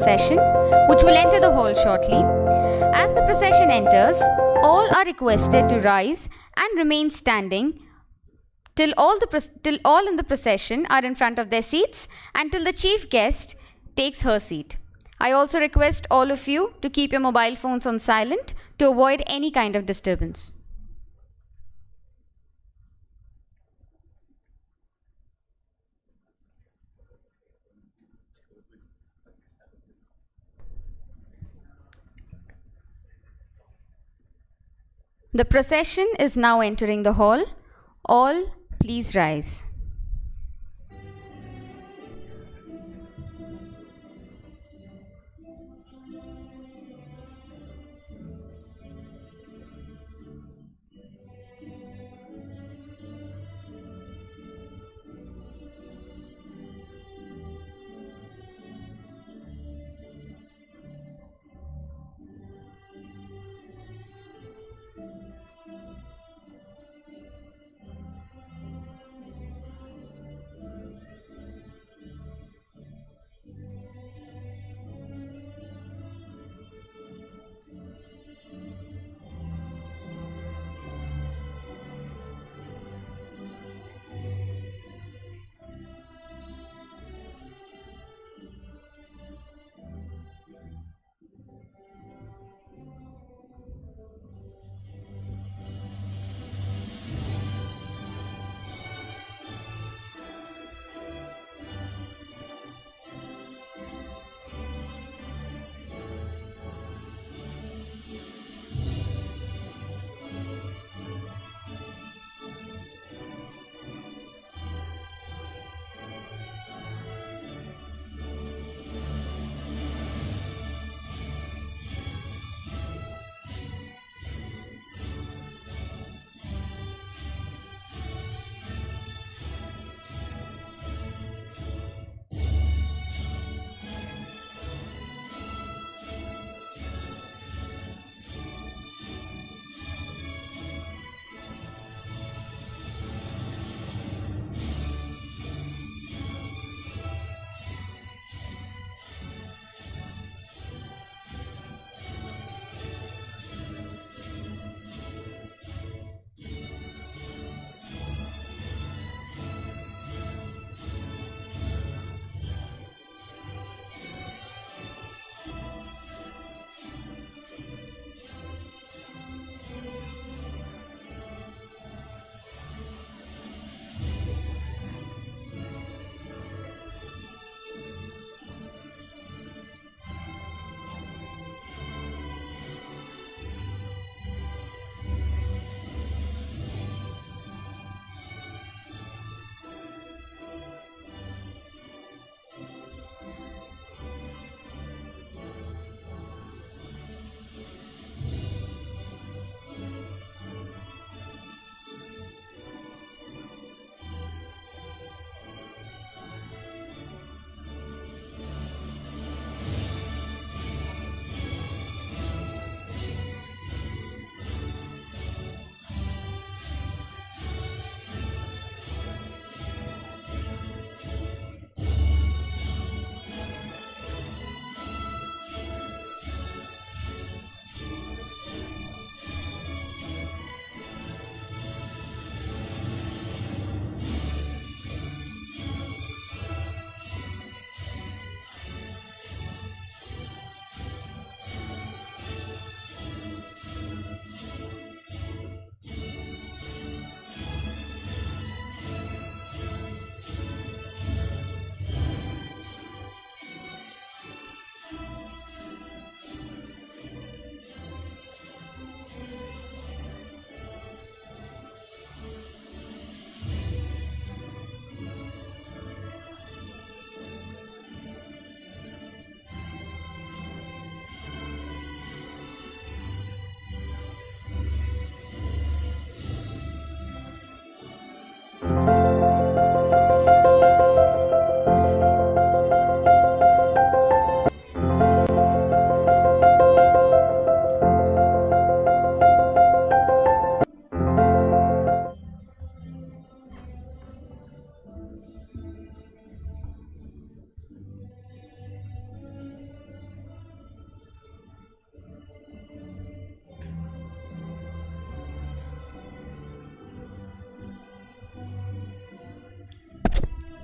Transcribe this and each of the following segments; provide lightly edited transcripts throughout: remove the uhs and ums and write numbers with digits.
procession, which will enter the hall shortly. As the procession enters, all are requested to rise and remain standing till all in the procession are in front of their seats and till the chief guest takes her seat. I also request all of you to keep your mobile phones on silent to avoid any kind of disturbance. The procession is now entering the hall. All please rise.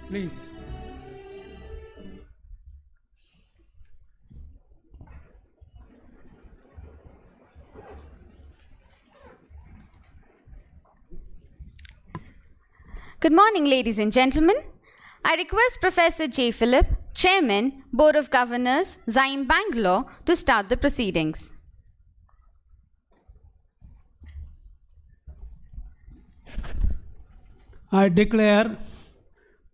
Please. Good morning, ladies and gentlemen. I request Professor J. Philip, Chairman, Board of Governors, Xime Bangalore, to start the proceedings. I declare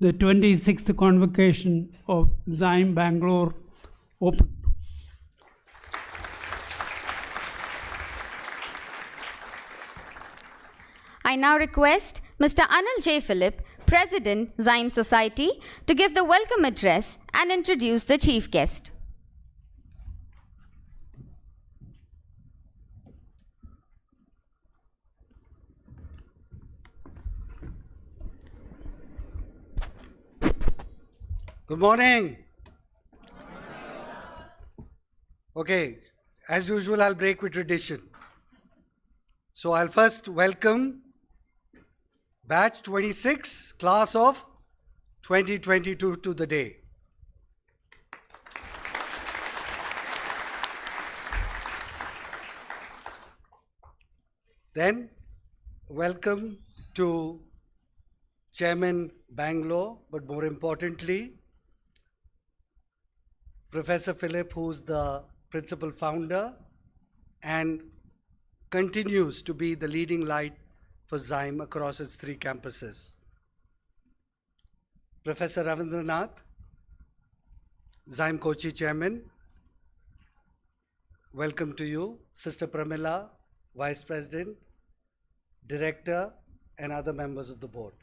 the 26th Convocation of Xime Bangalore open. I now request Mr. Anil J. Philip, President, Xime Society, to give the welcome address and introduce the chief guest. Good morning. Okay, as usual, I'll break with tradition. So I'll first welcome Batch 26, class of 2022 to the day. Then, welcome to Chairman Bangalore, but more importantly, Professor Philip, who's the principal founder and continues to be the leading light for Xime across its 3 campuses. Professor Ravindranath, Xime Kochi Chairman, welcome to you. Sister Pramila, Vice President, Director, and other members of the board.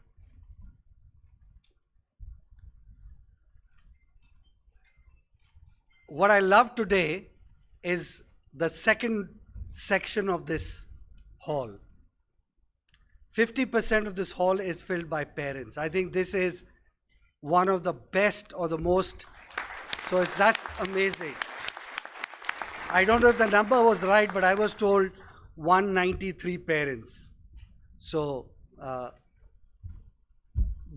What I love today is the second section of this hall. 50% of this hall is filled by parents. I think this is one of the best or the most, so that's amazing. I don't know if the number was right, but I was told 193 parents. So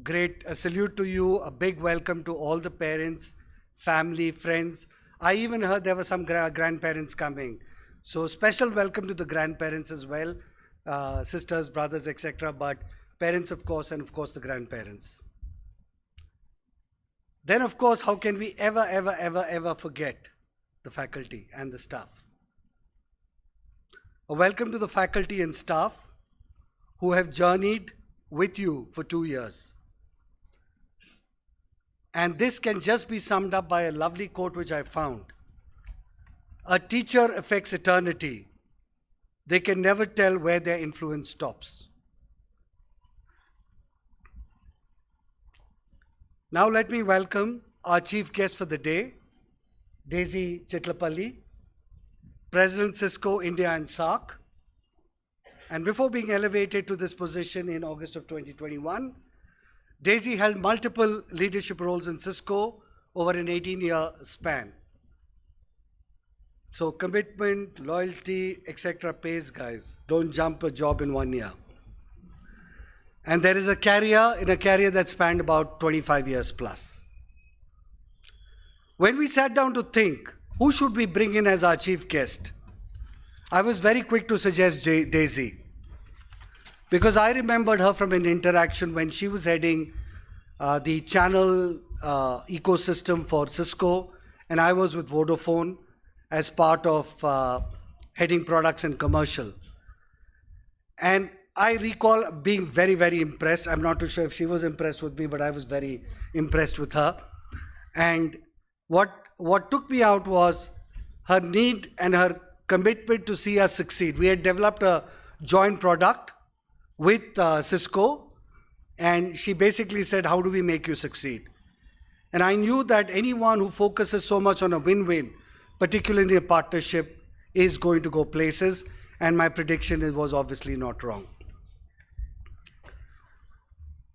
great, a salute to you, a big welcome to all the parents, family, friends. I even heard there were some grandparents coming. So special welcome to the grandparents as well, sisters, brothers, etc. But parents, of course, and of course the grandparents. Then, of course, how can we ever forget the faculty and the staff? A welcome to the faculty and staff who have journeyed with you for 2 years. And this can just be summed up by a lovely quote which I found. A teacher affects eternity. They can never tell where their influence stops. Now let me welcome our chief guest for the day, Daisy Chitlapalli, President Cisco India and SAARC. And before being elevated to this position in August of 2021, Daisy held multiple leadership roles in Cisco over an 18-year span. So commitment, loyalty, etc. pays, guys. Don't jump a job in 1 year. And there is a career that spanned about 25 years plus. When we sat down to think, who should we bring in as our chief guest? I was very quick to suggest Daisy. Because I remembered her from an interaction when she was heading the channel ecosystem for Cisco, and I was with Vodafone as part of heading products and commercial. And I recall being very impressed. I'm not too sure if she was impressed with me, but I was very impressed with her. And what took me out was her need and her commitment to see us succeed. We had developed a joint product with Cisco, and she basically said, how do we make you succeed? And I knew that anyone who focuses so much on a win-win, particularly a partnership, is going to go places, and my prediction was obviously not wrong.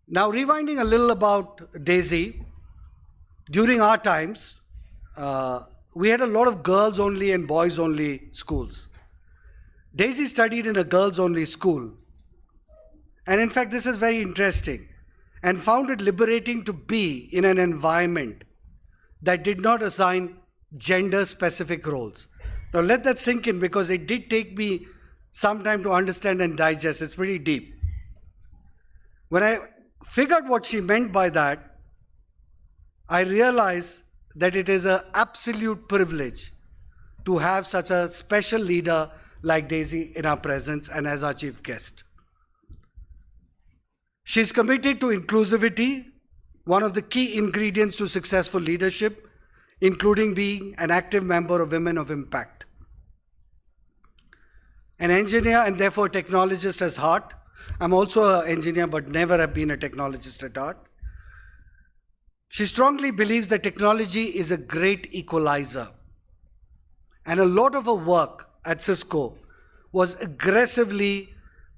Now, rewinding a little about Daisy, during our times, we had a lot of girls-only and boys-only schools. Daisy studied in a girls-only school. And in fact, this is very interesting. and found it liberating to be in an environment that did not assign gender-specific roles. Now let that sink in, because it did take me some time to understand and digest. It's pretty deep. When I figured what she meant by that, I realized that it is an absolute privilege to have such a special leader like Daisy in our presence and as our chief guest. She's committed to inclusivity, one of the key ingredients to successful leadership, including being an active member of Women of Impact. An engineer and therefore technologist at heart. I'm also an engineer but never have been a technologist at heart. She strongly believes that technology is a great equalizer. And a lot of her work at Cisco was aggressively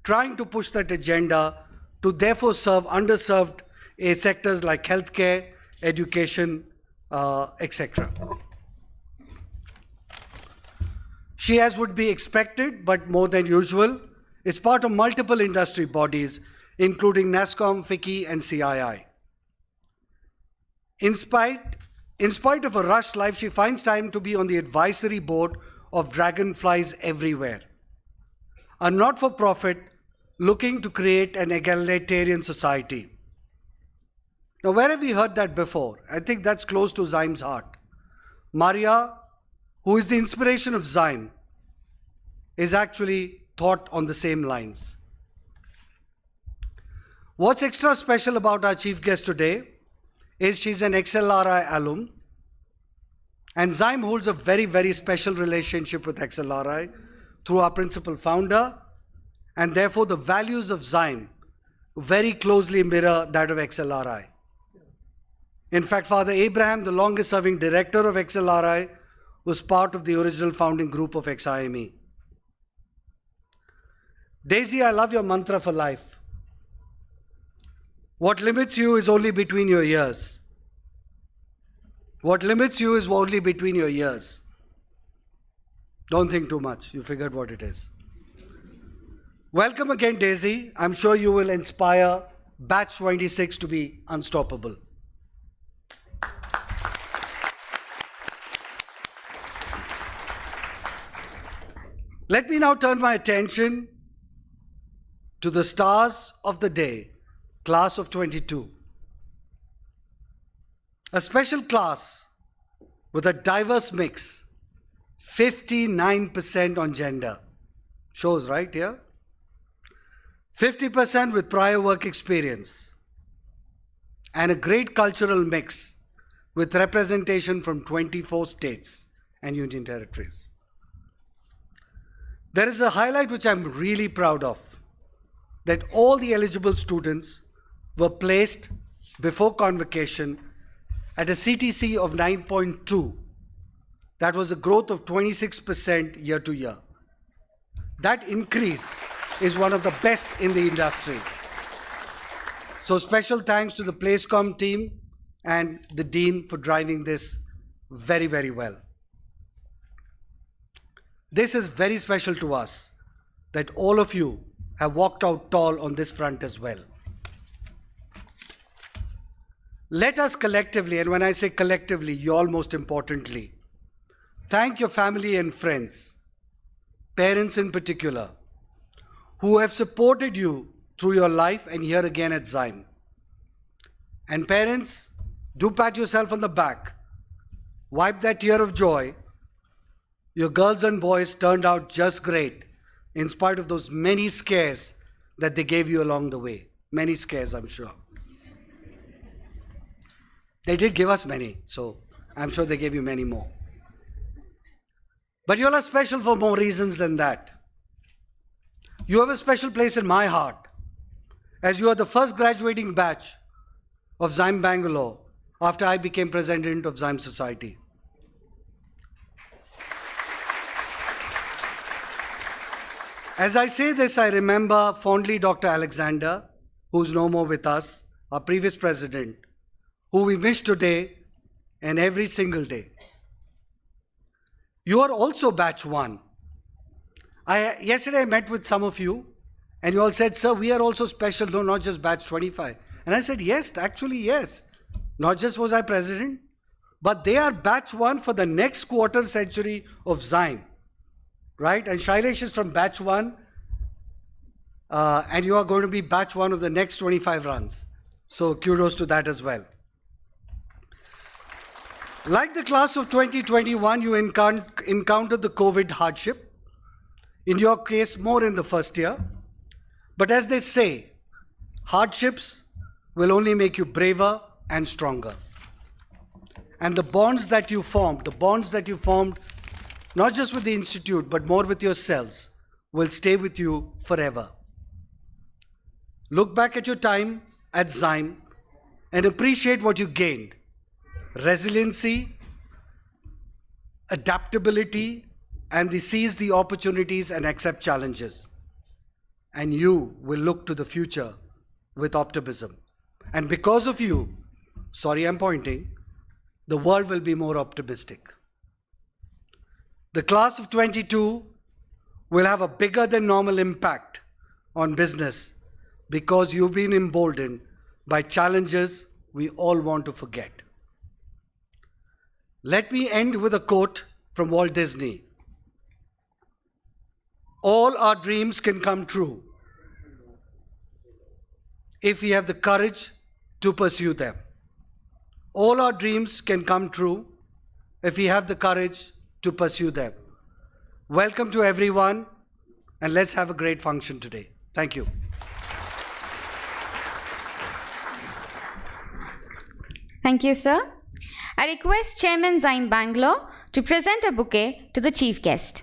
trying to push that agenda to therefore serve underserved sectors like healthcare, education, etc. She, as would be expected, but more than usual, is part of multiple industry bodies, including NASSCOM, FICCI, and CII. In spite of a rushed life, she finds time to be on the advisory board of Dragonflies Everywhere, a not-for-profit looking to create an egalitarian society. Now, where have we heard that before? I think that's close to Xime's heart. Maria, who is the inspiration of Xime, is actually thought on the same lines. What's extra special about our chief guest today is she's an XLRI alum, and Xime holds a very, very special relationship with XLRI through our principal founder, and therefore the values of Xime very closely mirror that of XLRI. In fact, Father Abraham, the longest serving director of XLRI, was part of the original founding group of Xime. Daisy, I love your mantra for life. What limits you is only between your ears. What limits you is only between your ears. Don't think too much. You figured what it is. Welcome again, Daisy. I'm sure you will inspire Batch 26 to be unstoppable. Let me now turn my attention to the stars of the day, class of 22. A special class with a diverse mix, 59% on gender. Shows right here. 50% with prior work experience. And a great cultural mix with representation from 24 states and union territories. There is a highlight which I'm really proud of, that all the eligible students were placed before convocation at a CTC of 9.2. That was a growth of 26% year to year. That increase is one of the best in the industry. So special thanks to the PlaceCom team and the Dean for driving this very, very well. This is very special to us, that all of you have walked out tall on this front as well. Let us collectively, and when I say collectively, you all most importantly, thank your family and friends, parents in particular, who have supported you through your life and here again at Xime. And parents, do pat yourself on the back. Wipe that tear of joy. Your girls and boys turned out just great in spite of those many scares that they gave you along the way. Many scares, I'm sure. They did give us many, so I'm sure they gave you many more. But you all are special for more reasons than that. You have a special place in my heart, as you are the first graduating batch of Xime Bangalore after I became president of Xime Society. As I say this, I remember fondly Dr. Alexander, who's no more with us, our previous president, who we miss today and every single day. You are also batch 1. Yesterday I met with some of you and you all said, sir, we are also special, no, not just batch 25. And And I said, yes, actually, yes. Not just was I president, but they are batch one for the next quarter century of Xime, right? And Shailesh is from batch one, and you are going to be batch one of the next 25 runs. So kudos to that as well. Like the class of 2021, you encountered the COVID hardship. In your case, more in the first year. But as they say, hardships will only make you braver and stronger. And the bonds that you formed, not just with the institute, but more with yourselves, will stay with you forever. Look back at your time at Xime and appreciate what you gained. Resiliency, adaptability, and seize the opportunities and accept challenges. And you will look to the future with optimism. And because of you, sorry I'm pointing, the world will be more optimistic. The class of 22 will have a bigger than normal impact on business because you've been emboldened by challenges we all want to forget. Let me end with a quote from Walt Disney. All our dreams can come true if we have the courage to pursue them. All our dreams can come true if we have the courage to pursue them. Welcome to everyone, and let's have a great function today. Thank you. Thank you, sir. I request Chairman Xime Bangalore to present a bouquet to the chief guest.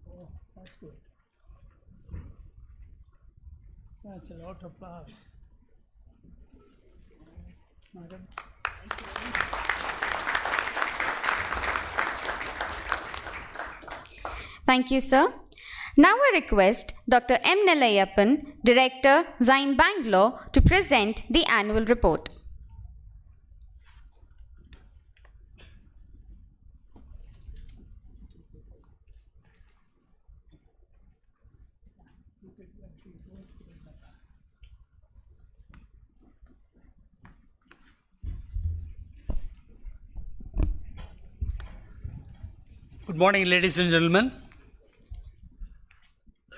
Oh, that's good. That's a lot of flowers. Madam. Thank you, sir. Now I request Dr. M. Nelayappan, Director, Xime Bangalore, to present the annual report. Good morning, ladies and gentlemen.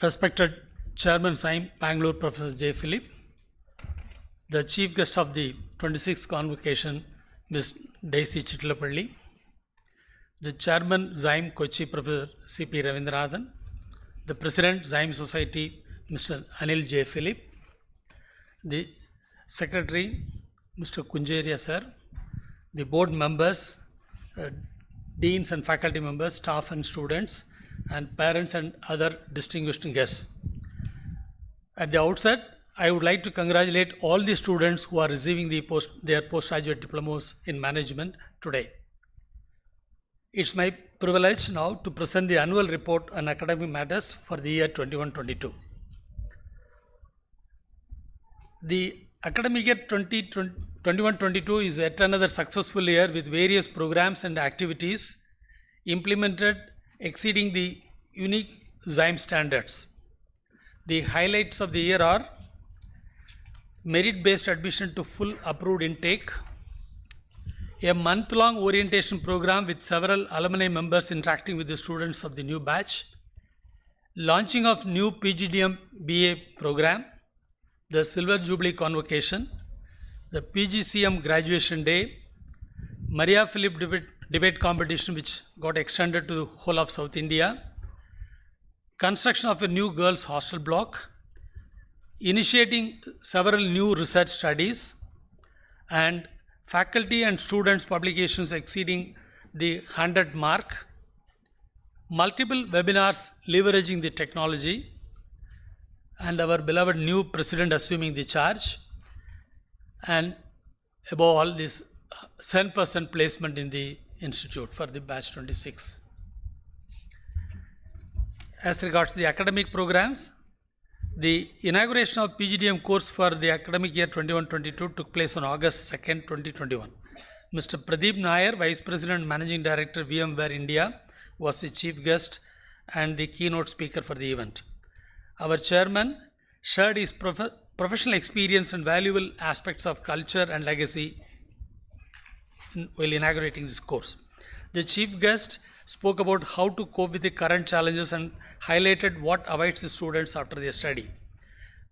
Respected Chairman Xime Bangalore, Professor J. Philip, the Chief Guest of the 26th Convocation, Ms. Daisy Chitlapalli, the Chairman Xime Kochi, Professor C.P. Ravindranathan, the President Xime Society, Mr. Anil J. Philip, the Secretary, Mr. Kunjeria Sir, the board members, deans and faculty members, staff and students, and parents and other distinguished guests. At the outset, I would like to congratulate all the students who are receiving their postgraduate diplomas in management today. It's my privilege now to present the annual report on academic matters for the year 21-22. The academic year 21-22 is yet another successful year with various programs and activities implemented exceeding the unique Xime standards. The highlights of the year are merit-based admission to full approved intake, a month-long orientation program with several alumni members interacting with the students of the new batch, launching of new PGDM BA program, the Silver Jubilee Convocation, the PGCM Graduation Day, Maria Philip debate competition which got extended to the whole of South India, construction of a new girls hostel block, initiating several new research studies, and faculty and students publications exceeding the 100 mark, multiple webinars leveraging the technology, and our beloved new president assuming the charge, and above all this 7% placement in the institute for the batch 26. As regards the academic programs, the inauguration of PGDM course for the academic year 21-22 took place on August 2nd, 2021. Mr. Pradeep Nair, Vice President and Managing Director, VMware India, was the chief guest, and the keynote speaker for the event. Our chairman shared his professional experience and valuable aspects of culture and legacy while inaugurating this course. The chief guest spoke about how to cope with the current challenges and highlighted what awaits the students after their study.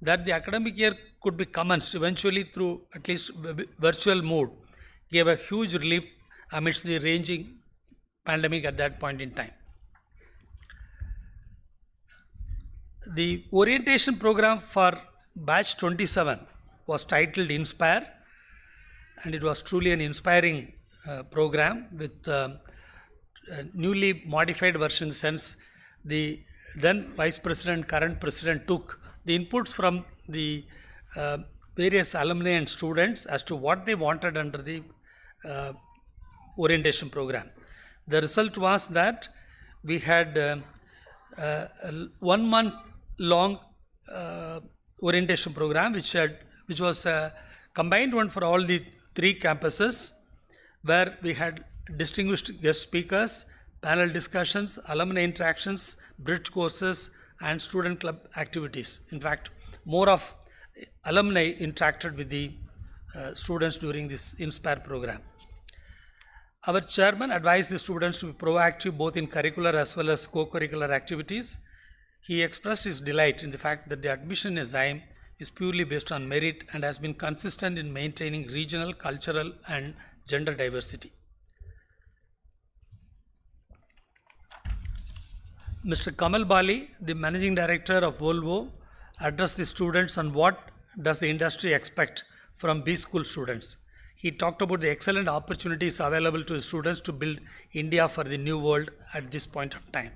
That the academic year could be commenced eventually through at least virtual mode gave a huge relief amidst the raging pandemic at that point in time. The orientation program for batch 27 was titled Inspire, and it was truly an inspiring program with newly modified version, since the then vice president, current president took the inputs from the various alumni and students as to what they wanted under the orientation program. The result was that we had 1 month long orientation program which was a combined one for all the 3 campuses, where we had distinguished guest speakers, panel discussions, alumni interactions, bridge courses, and student club activities. In fact, more of alumni interacted with the students during this Inspire program. Our chairman advised the students to be proactive both in curricular as well as co-curricular activities. He expressed his delight in the fact that the admission in Xime is purely based on merit and has been consistent in maintaining regional, cultural, and gender diversity. Mr. Kamal Bali, the managing director of Volvo, addressed the students on what does the industry expect from B school students. He talked about the excellent opportunities available to students to build India for the new world at this point of time.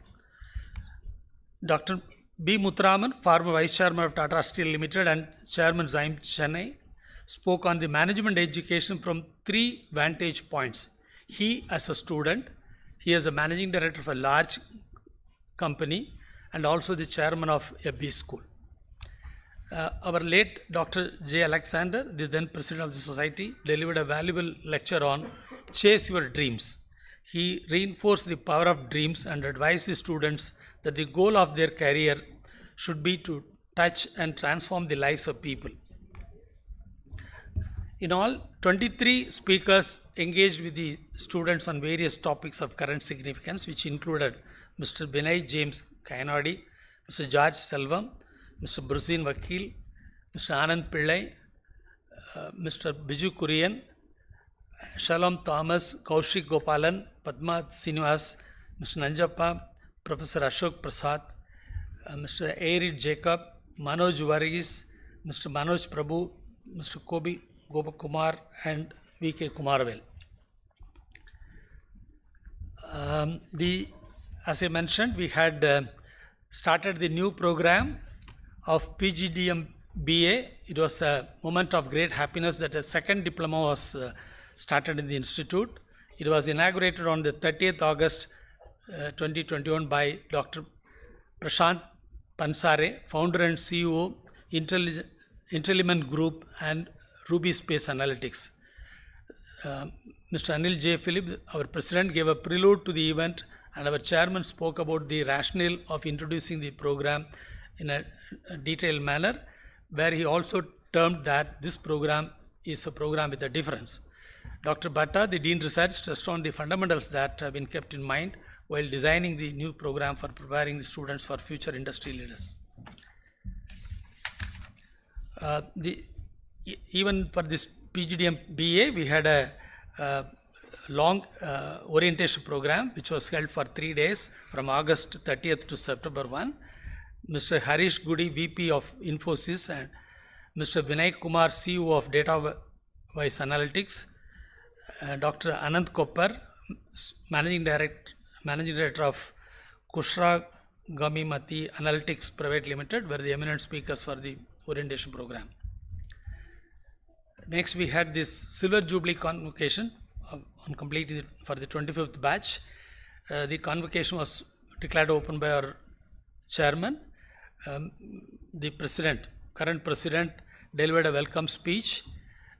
Dr. B. Muthuraman, former Vice Chairman of Tata Steel Limited and Chairman Xime Chennai, spoke on the management education from 3 vantage points. He as a student, he as a managing director of a large company, and also the chairman of a B school. Our late Dr. J. Alexander, the then president of the society, delivered a valuable lecture on Chase Your Dreams. He reinforced the power of dreams and advised the students that the goal of their career should be to touch and transform the lives of people. In all, 23 speakers engaged with the students on various topics of current significance, which included Mr. Vinay James Kayanadi, Mr. George Selvam, Mr. Brusin Vakil, Mr. Anand Pillai, Mr. Biju Kurian, Shalom Thomas, Kaushik Gopalan, Padma Sinivas, Mr. Nanjappa, Professor Ashok Prasad, Mr. Arid Jacob, Manoj Varghese, Mr. Manoj Prabhu, Mr. Kobi Gopakumar, and V.K. Kumarvel. As I mentioned, we had started the new program of PGDM BA. It was a moment of great happiness that a second diploma was started in the institute. It was inaugurated on the 30th August 2021 by Dr. Prashant Pansare, founder and CEO, Intelliment Group and Ruby Space Analytics. Mr. Anil J. Philip, our president, gave a prelude to the event, and our chairman spoke about the rationale of introducing the program in a detailed manner, where he also termed that this program is a program with a difference. Dr. Bhatta, the Dean Research, stressed on the fundamentals that have been kept in mind while designing the new program for preparing the students for future industry leaders. Even for this PGDM BA, we had a long orientation program which was held for 3 days from August 30th to September 1. Mr. Harish Gudi, VP of Infosys, and Mr. Vinay Kumar, CEO of Datawise Analytics, Dr. Anand Koppar, Managing Director of Kushra Gamimati Analytics Private Limited, were the eminent speakers for the orientation program. Next, we had this Silver Jubilee Convocation on completing it for the 25th batch. The convocation was declared open by our chairman. The president, current president, delivered a welcome speech,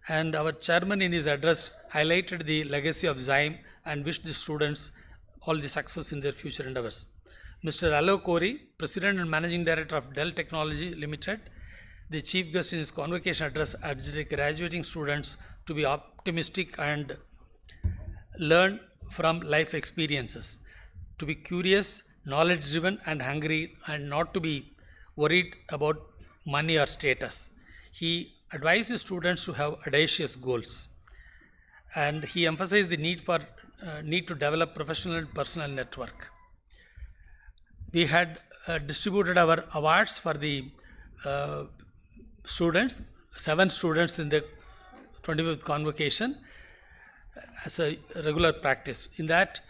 and our chairman in his address highlighted the legacy of Xime and wished the students all the success in their future endeavors. Mr. Alok Kori, President and Managing Director of Dell Technology Limited, the chief guest in his convocation address, urged the graduating students to be optimistic and learn from life experiences, to be curious, knowledge driven, and hungry, and not to be worried about money or status. He advised the students to have audacious goals, and he emphasized the need to develop professional and personal network. We had distributed our awards for the students, 7 students in the 25th convocation as a regular practice. In that,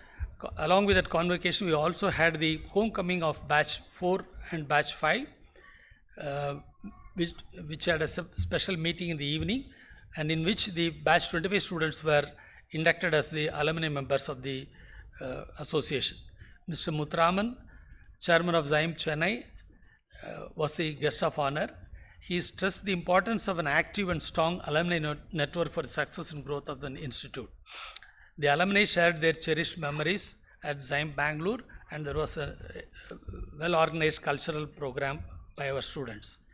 along with that convocation, we also had the homecoming of batch 4 and batch 5, which had a special meeting in the evening, and in which the batch 25 students were inducted as the alumni members of the association. Mr. Muthraman, Chairman of Xime Chennai, was the guest of honor. He stressed the importance of an active and strong alumni network for the success and growth of the institute. The alumni shared their cherished memories at Xime Bangalore, and there was a well-organized cultural program by our students.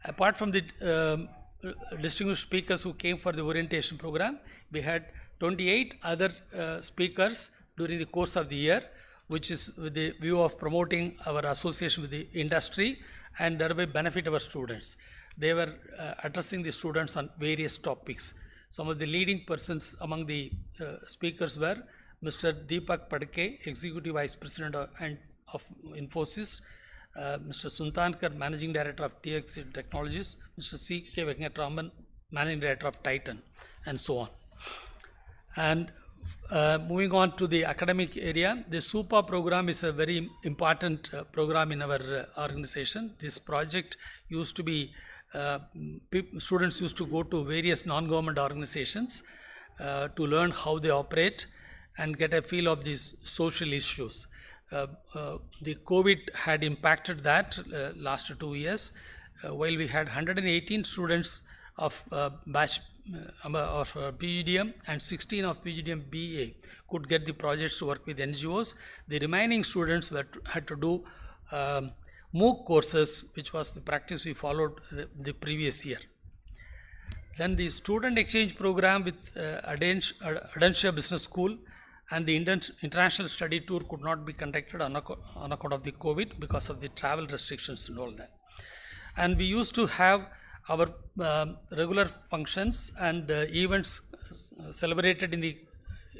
Apart from the distinguished speakers who came for the orientation program, we had 28 other speakers during the course of the year, which is with the view of promoting our association with the industry and thereby benefit our students. They were addressing the students on various topics. Some of the leading persons among the speakers were Mr. Deepak Padke, Executive Vice President of Infosys, Mr. Suntankar, Managing Director of TX Technologies, Mr. C.K. Venkatraman, Managing Director of Titan, and so on. And moving on to the academic area, the SUPA program is a very important program in our organization. This project used to be, students used to go to various non-government organizations to learn how they operate and get a feel of these social issues. The COVID had impacted that last 2 years, while we had 118 students of batch of PGDM and 16 of PGDM BA could get the projects to work with NGOs. The remaining students had to do MOOC courses, which was the practice we followed the previous year. Then the student exchange program with Adensia Business School and the international study tour could not be conducted on account of the COVID because of the travel restrictions and all that. And we used to have our regular functions and events celebrated in the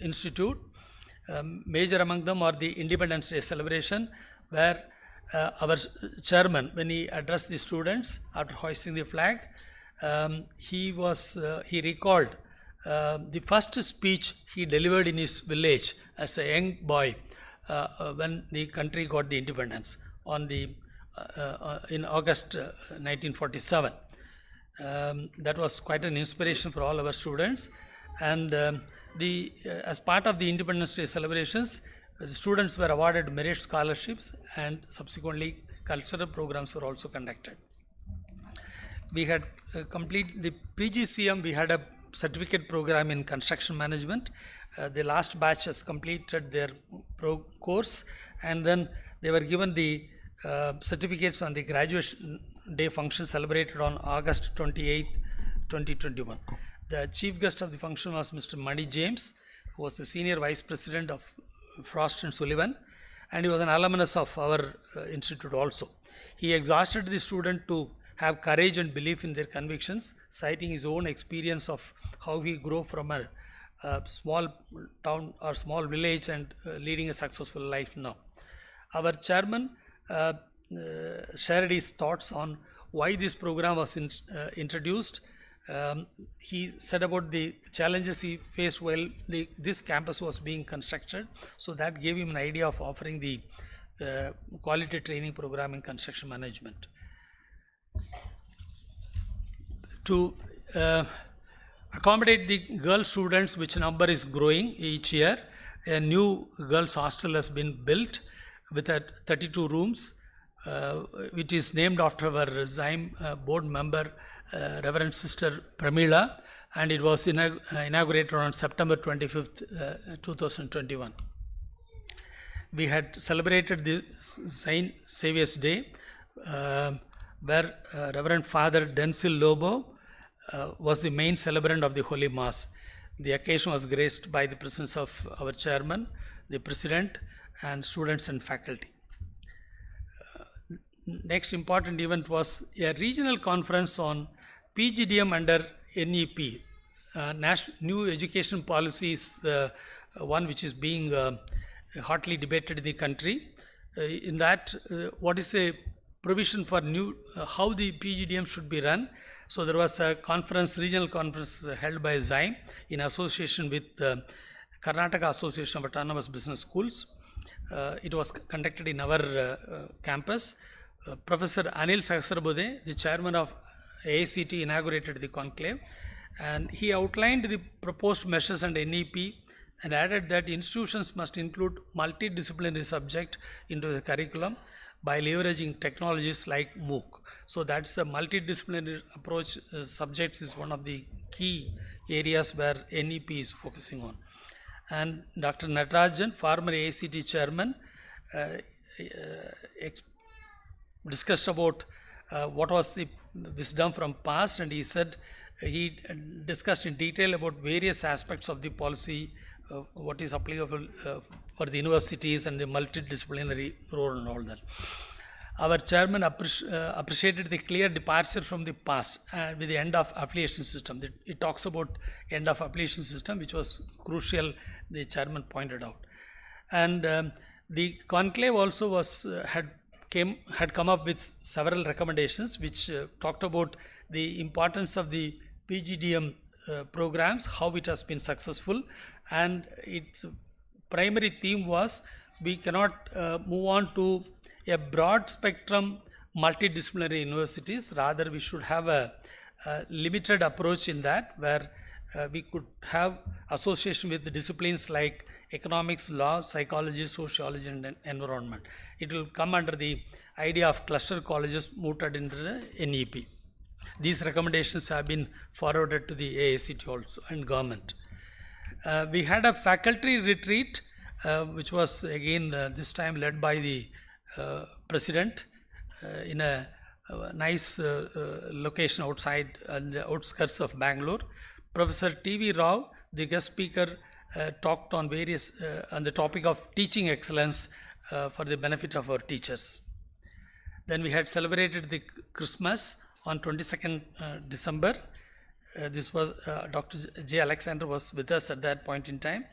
institute. Major among them are the Independence Day celebration, where our chairman, when he addressed the students after hoisting the flag, he recalled the first speech he delivered in his village as a young boy when the country got the independence in August 1947. That was quite an inspiration for all our students. And as part of the Independence Day celebrations, the students were awarded merit scholarships, and subsequently cultural programs were also conducted. We had complete the PGCM. We had a certificate program in construction management. The last batch has completed their course, and then they were given the certificates on the graduation day function celebrated on August 28, 2021. The chief guest of the function was Mr. Mani James, who was the senior vice president of Frost and Sullivan, and he was an alumnus of our institute also. He exhorted the student to have courage and belief in their convictions, citing his own experience of how he grew from a small town or small village and leading a successful life now. Our chairman shared his thoughts on why this program was introduced. He said about the challenges he faced while this campus was being constructed, so that gave him an idea of offering the quality training program in construction management. To accommodate the girl students, which number is growing each year, a new girls hostel has been built with 32 rooms, which is named after our Xime board member, Reverend Sister Pramila, and it was inaugurated on September 25th, 2021. we had celebrated the Saint Saviour's Day, where Reverend Father Denzel Lobo was the main celebrant of the Holy Mass. The occasion was graced by the presence of our chairman, the president, and students and faculty. Next important event was a regional conference on PGDM under NEP. National New Education Policy is the one which is being hotly debated in the country. In that, what is a provision for new, how the PGDM should be run. So there was a conference, regional conference held by Xime in association with Karnataka Association of Autonomous Business Schools. It was conducted in our campus. Professor Anil Sahasrabudhe, the chairman of AICT, inaugurated the conclave, and he outlined the proposed measures and NEP and added that institutions must include multidisciplinary subject into the curriculum by leveraging technologies like MOOC. So that's a multidisciplinary approach. Subjects is one of the key areas where NEP is focusing on. And Dr. Natarajan, former AICT chairman, discussed about what was the wisdom from past, and he said he discussed in detail about various aspects of the policy, what is applicable for the universities and the multidisciplinary role and all that. Our chairman appreciated the clear departure from the past with the end of affiliation system. It talks about end of affiliation system, which was crucial, the chairman pointed out. And the conclave also was had come up with several recommendations which talked about the importance of the PGDM programs, how it has been successful, and its primary theme was we cannot move on to a broad spectrum multidisciplinary universities. Rather, we should have a limited approach in that, where we could have association with the disciplines like economics, law, psychology, sociology, and environment. It will come under the idea of cluster colleges mooted into the NEP. These recommendations have been forwarded to the AICT also and government. We had a faculty retreat, which was again this time led by the president in a nice location outside the outskirts of Bangalore. Professor T.V. Rao, the guest speaker, talked on various on the topic of teaching excellence for the benefit of our teachers. Then we had celebrated the Christmas on 22nd December. This was Dr. J. Alexander was with us at that point in time.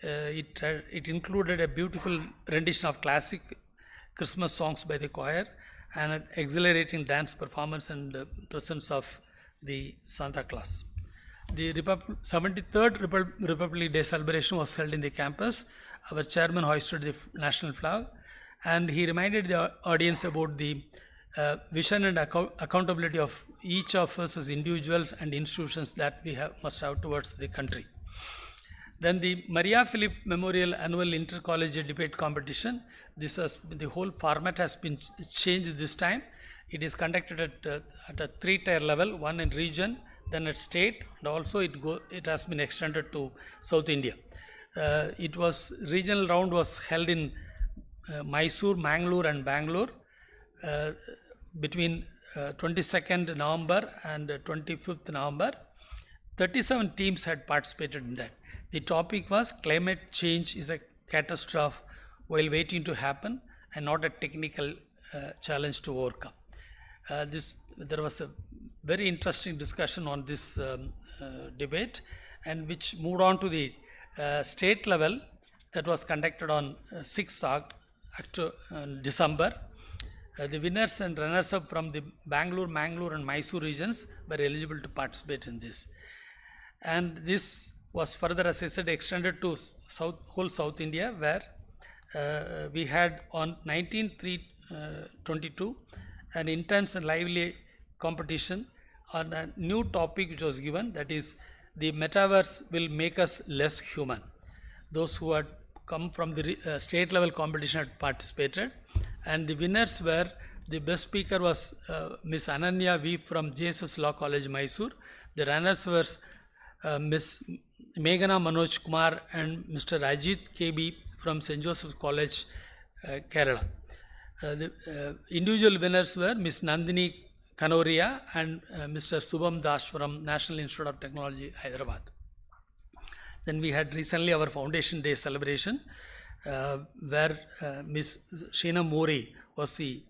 It included a beautiful rendition of classic Christmas songs by the choir and an exhilarating dance performance and presence of the Santa Claus. The 73rd Republic Day celebration was held in the campus. Our chairman hoisted the national flag, and he reminded the audience about the vision and accountability of each of us as individuals and institutions that we must have towards the country. Then the Maria Philip Memorial Annual Intercollegiate Debate Competition. The whole format has been changed this time. It is conducted at a 3-tier level, one in region, then at state, and also it has been extended to South India. Regional round was held in Mysore, Mangalore, and Bangalore between 22nd November and 25th November. 37 teams had participated in that. The topic was climate change is a catastrophe while waiting to happen and not a technical challenge to overcome. There was a very interesting discussion on this debate, and which moved on to the state level that was conducted on 6th December. The winners and runners-up from the Bangalore, Mangalore and Mysore regions were eligible to participate in this. And this was further, as I said, extended to whole South India, where we had on 19/3/22 an intense and lively competition on a new topic which was given, that is, the metaverse will make us less human. Those who had come from the state level competition had participated, and the winners were, the best speaker was Miss Ananya V from JSS Law College, Mysore. The runners were Miss Meghana Manoj Kumar and Mr. Ajit KB from St. Joseph's College, Kerala. The individual winners were Miss Nandini Kanoria and Mr. Subham Das from National Institute of Technology, Hyderabad. Then we had recently our Foundation Day celebration, where Miss Sheena Mori was the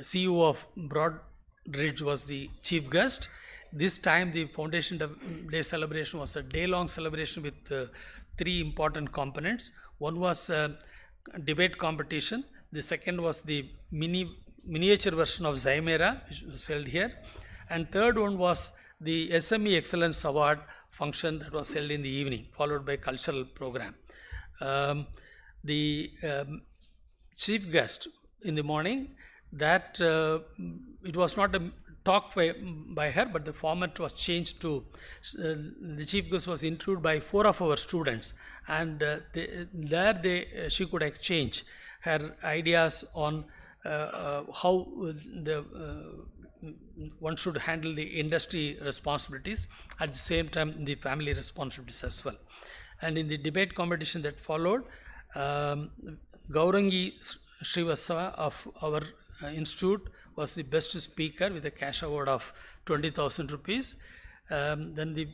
CEO of Broadridge was the chief guest. This time the Foundation Day celebration was a day-long celebration with three important components. One was debate competition. The second was the miniature version of Xime, which was held here. And third one was the SME Excellence Award function that was held in the evening, followed by cultural program. The chief guest in the morning, that it was not a talk by her, but the format was changed to the chief guest was interviewed by 4 of our students, and she could exchange her ideas on how one should handle the industry responsibilities, at the same time the family responsibilities as well. And in the debate competition that followed, Gaurangi Srivastava of our institute was the best speaker with a cash award of 20,000 rupees. Then the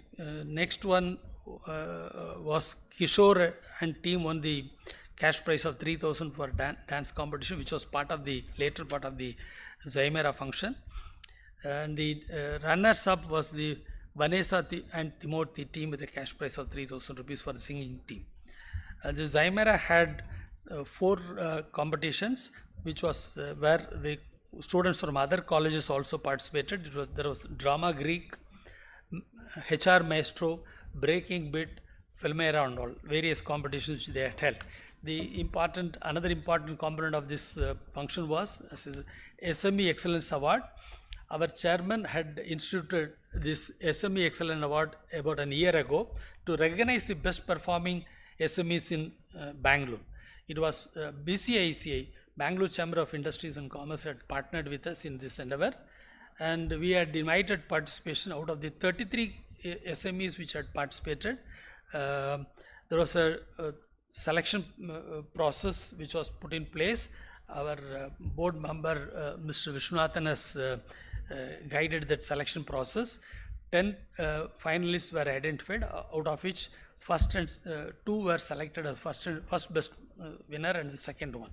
next one was Kishore and team won the cash prize of 3,000 for dance competition, which was part of the later part of the Xime function. And the runners-up was the Vanessa and Timothy team with a cash prize of 3,000 rupees for the singing team. The Xime had 4 competitions, which was where the students from other colleges also participated. There was Drama Greek, HR Maestro, Breaking Bit, Filmera and all, various competitions which they had held. Another important component of this function was SME Excellence Award. Our chairman had instituted this SME Excellence Award about a year ago to recognize the best performing SMEs in Bangalore. It was BCICI, Bangalore Chamber of Industries and Commerce, had partnered with us in this endeavor, and we had invited participation. Out of the 33 SMEs which had participated, there was a selection process which was put in place. Our board member Mr. Vishwanathan has guided that selection process. 10 finalists were identified, out of which first and 2 were selected as first best winner and the second one.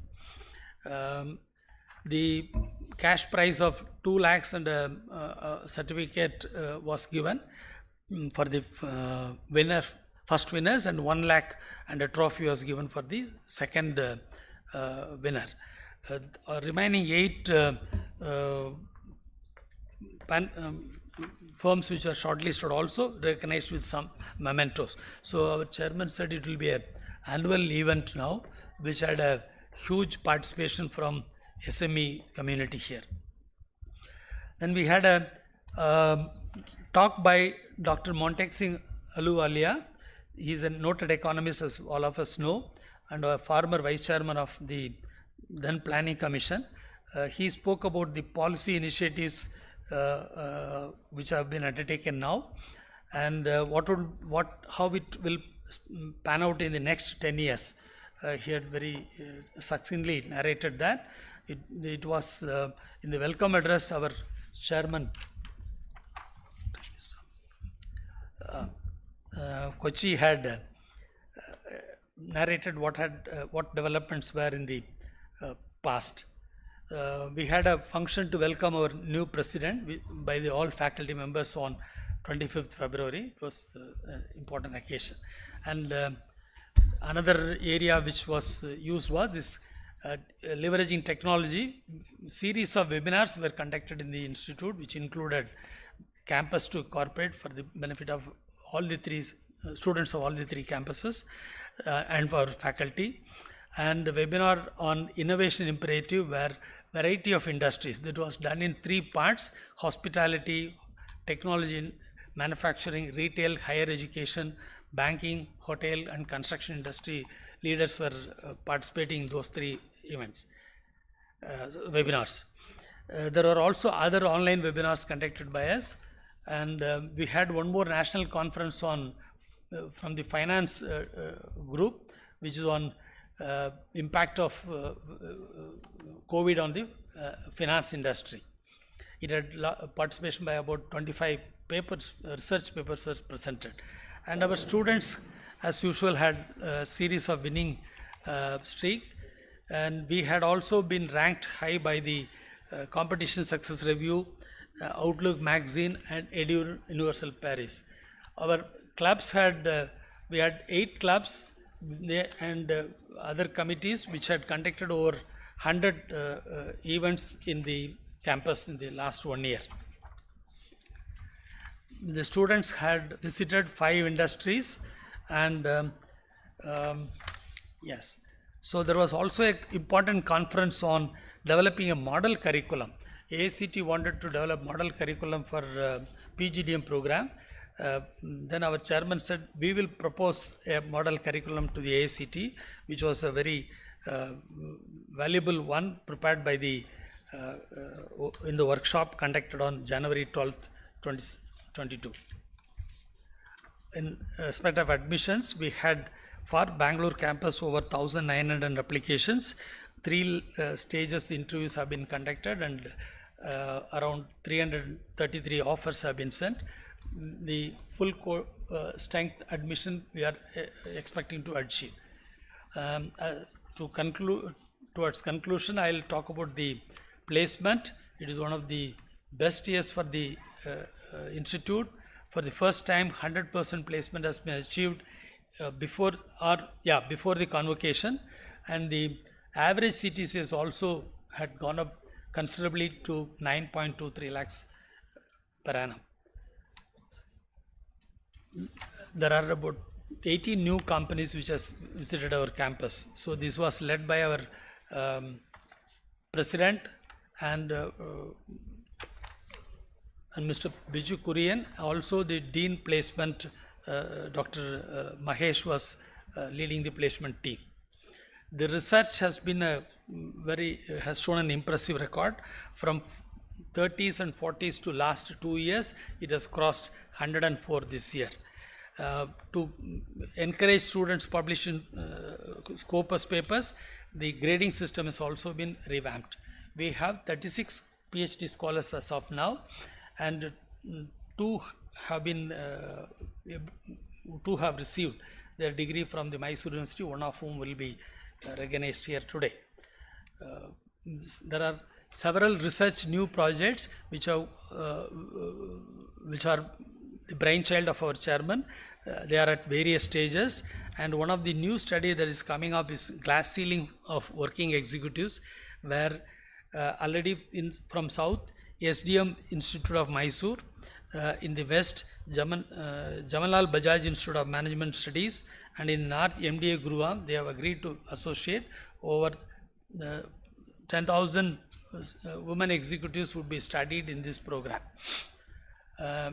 The cash prize of 2 lakhs and a certificate was given for the first winners, and 1 lakh and a trophy was given for the second winner. Remaining 8 firms which are shortlisted also recognized with some mementos. So our chairman said it will be an annual event now, which had a huge participation from SME community here. Then we had a talk by Dr. Montek Singh Aluwalia. He is a noted economist, as all of us know, and a former vice chairman of the then Planning Commission. He spoke about the policy initiatives which have been undertaken now, and how it will pan out in the next 10 years. He had very succinctly narrated that. It was in the welcome address, our chairman Kochi had narrated what developments were in the past. We had a function to welcome our new president by all faculty members on 25th February. It was an important occasion. And another area which was used was this leveraging technology. Series of webinars were conducted in the institute, which included campus to corporate for the benefit of all the 3 students of all the 3 campuses and for faculty, and a webinar on innovation imperative where variety of industries, that was done in 3 parts: hospitality, technology, manufacturing, retail, higher education, banking, hotel and construction industry leaders were participating in those 3 events, webinars. There are also other online webinars conducted by us, and we had one more national conference on from the finance group, which is on impact of COVID on the finance industry. It had participation by about 25 papers, research papers were presented. And our students, as usual, had a series of winning streak. And we had also been ranked high by the Competition Success Review, Outlook Magazine, and Edu Universal Paris. Our clubs had, we had 8 clubs and other committees which had conducted over 100 events in the campus in the last 1 year. The students had visited 5 industries and yes. So there was also an important conference on developing a model curriculum. AICT wanted to develop model curriculum for PGDM program. Then our chairman said, we will propose a model curriculum to the AICT, which was a very valuable one prepared by the in the workshop conducted on January 12th, 2022. In respect of admissions, we had for Bangalore campus over 1,900 applications. 3 stages interviews have been conducted and around 333 offers have been sent. The full strength admission we are expecting to achieve. To conclude, towards conclusion, I will talk about the placement. It is one of the best years for the institute. For the first time, 100% placement has been achieved before the convocation, and the average CTCs also had gone up considerably to 9.23 lakhs per annum. There are about 80 new companies which has visited our campus. So this was led by our president and Mr. Biju Kurian. Also the dean placement, Dr. Mahesh was leading the placement team. The research has been has shown an impressive record. From 30s and 40s to last 2 years, it has crossed 104 this year. To encourage students publishing Scopus papers, the grading system has also been revamped. We have 36 PhD scholars as of now, and 2 have received their degree from the Mysore University, one of whom will be recognized here today. There are several research new projects which are the brainchild of our chairman. They are at various stages, and one of the new study that is coming up is glass ceiling of working executives, where already from south, SDM Institute of Mysore, in the west, Jamalal Bajaj Institute of Management Studies, and in north, MDA Gurugram, they have agreed to associate. Over 10,000 women executives would be studied in this program.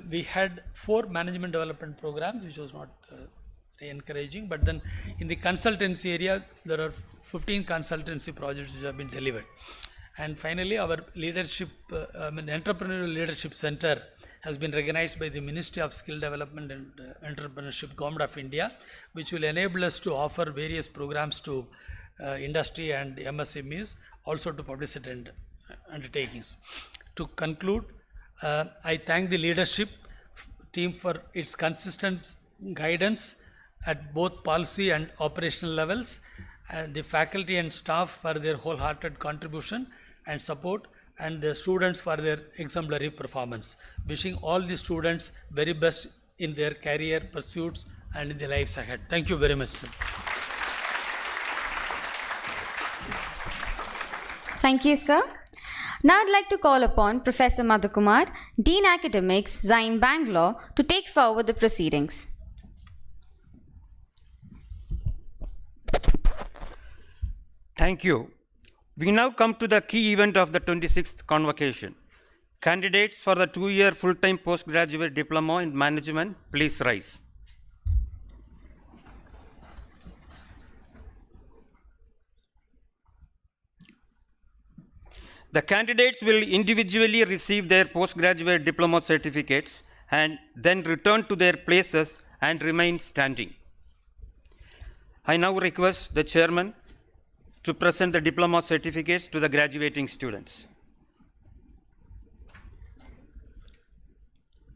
We had 4 management development programs, which was not very encouraging, but then in the consultancy area, there are 15 consultancy projects which have been delivered. And finally, our leadership, entrepreneurial leadership center has been recognized by the Ministry of Skill Development and Entrepreneurship, Government of India, which will enable us to offer various programs to industry and MSMEs, also to publicity and undertakings. To conclude, I thank the leadership team for its consistent guidance at both policy and operational levels, and the faculty and staff for their wholehearted contribution and support, and the students for their exemplary performance. Wishing all the students very best in their career pursuits and in their lives ahead. Thank you very much, sir. Thank you, sir. Now I'd like to call upon Professor Madhukumar, Dean Academics, Xime, Bangalore, to take forward the proceedings. Thank you. We now come to the key event of the 26th Convocation. Candidates for the 2-year full-time postgraduate diploma in management, please rise. The candidates will individually receive their postgraduate diploma certificates and then return to their places and remain standing. I now request the chairman to present the diploma certificates to the graduating students.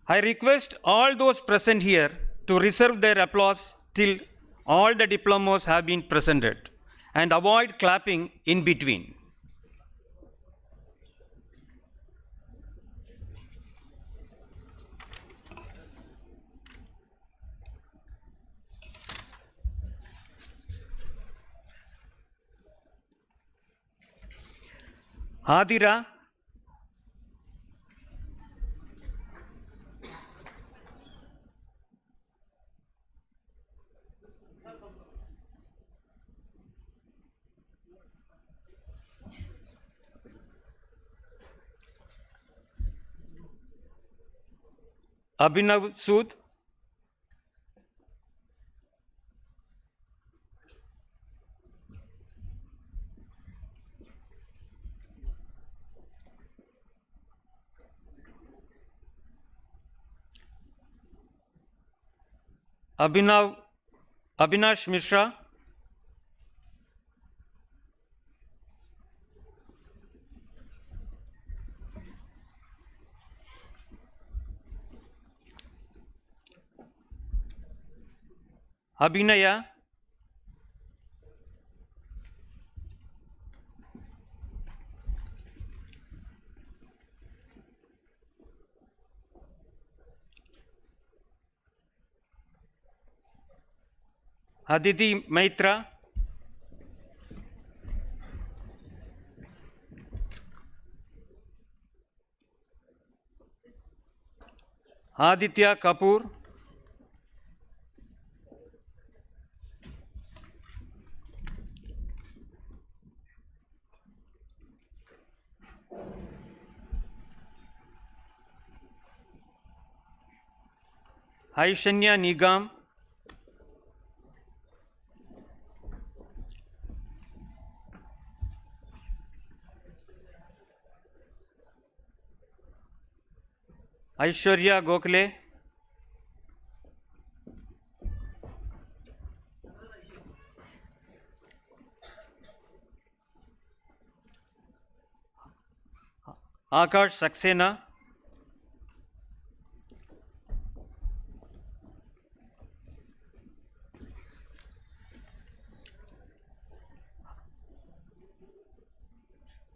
I request all those present here to reserve their applause till all the diplomas have been presented and avoid clapping in between. Adira, Abhinav Sood, Abhinash Mishra, Abhinaya, Aditi Maitra, Aditya Kapoor, Aishanya Nigam, Aishwarya Gokhale, Akash Saxena,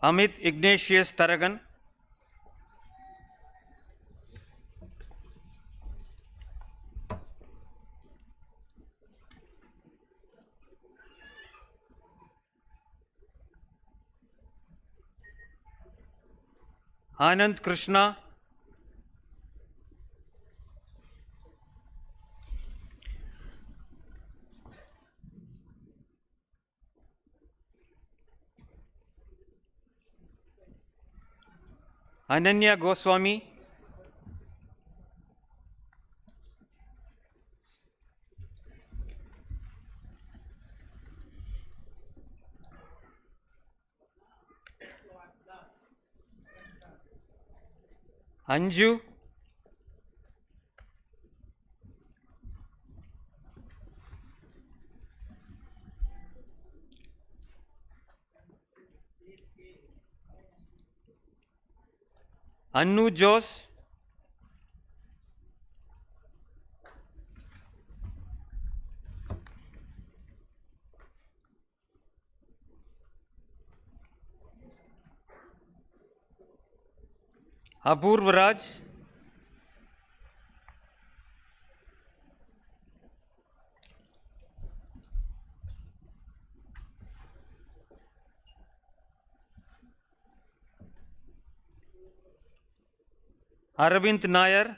Amit Ignatius Taragan, Anand Krishna, Ananya Goswami, Anju, Annu Jose, Apurva Raj, Aravind Nair,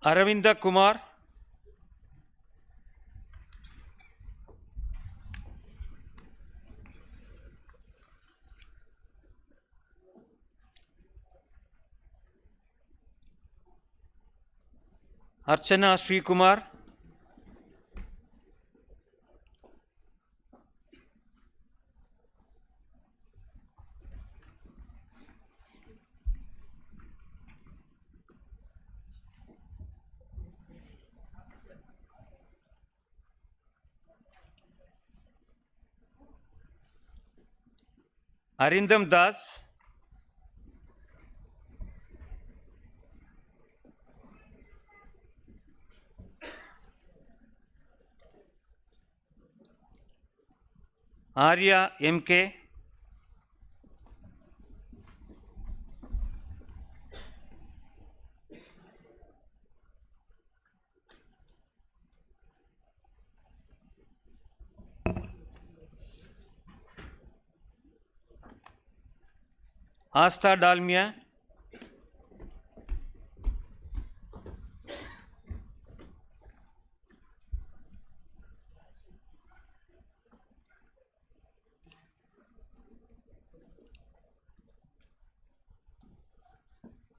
Aravinda Kumar, Archana Sri Kumar, Arindam Das, Arya MK, Asta Dalmia,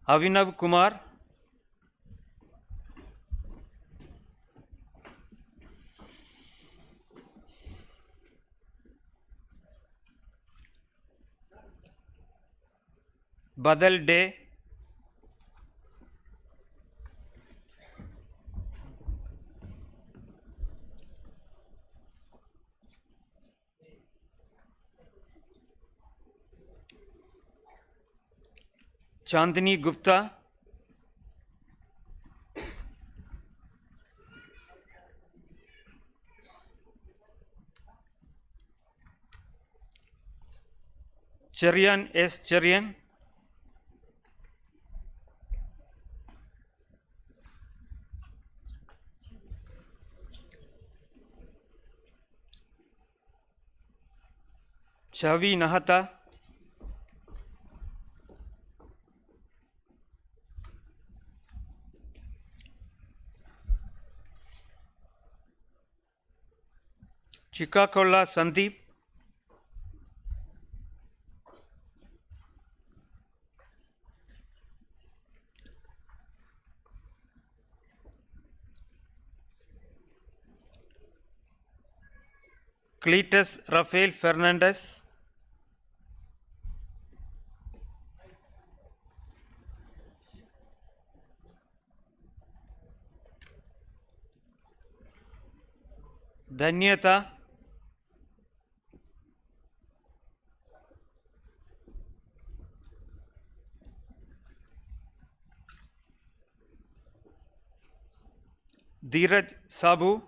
Avinav Kumar, Badal Day, Chandni Gupta, Cherian S. Cherian, Chavi Nahata, Chikakola Sandeep, Cletus Rafael Fernandez, Dhanyata, Dheeraj Sabu,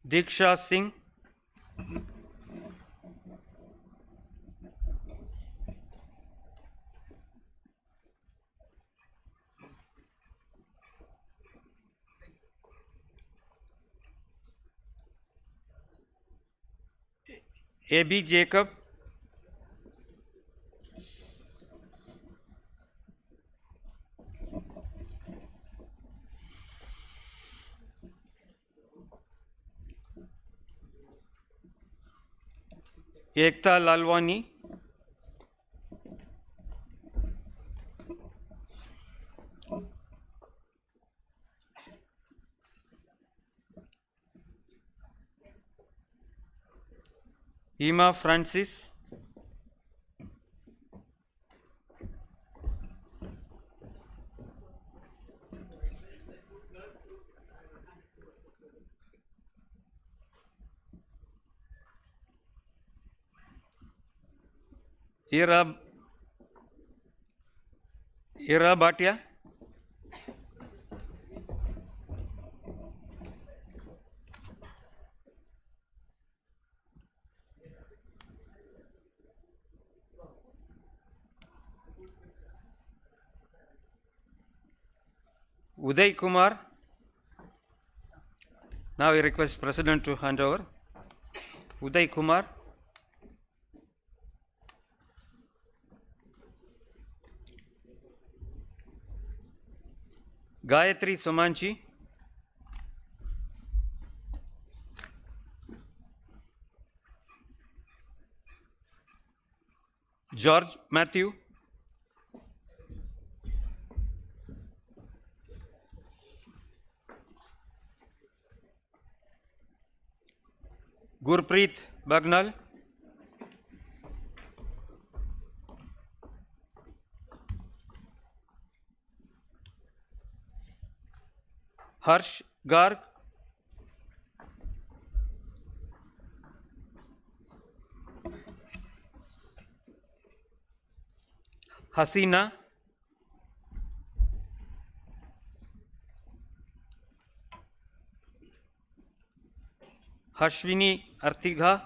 Diksha Singh, A.B. Jacob, Ekta Lalwani, Ima Francis, Ira Bhatia, Uday Kumar. Now I request President to hand over. Uday Kumar, Gayatri Somanchi, George Matthew, Gurpreet Bagnal, Harsh Garg, Hasina, Harshvini Artigha,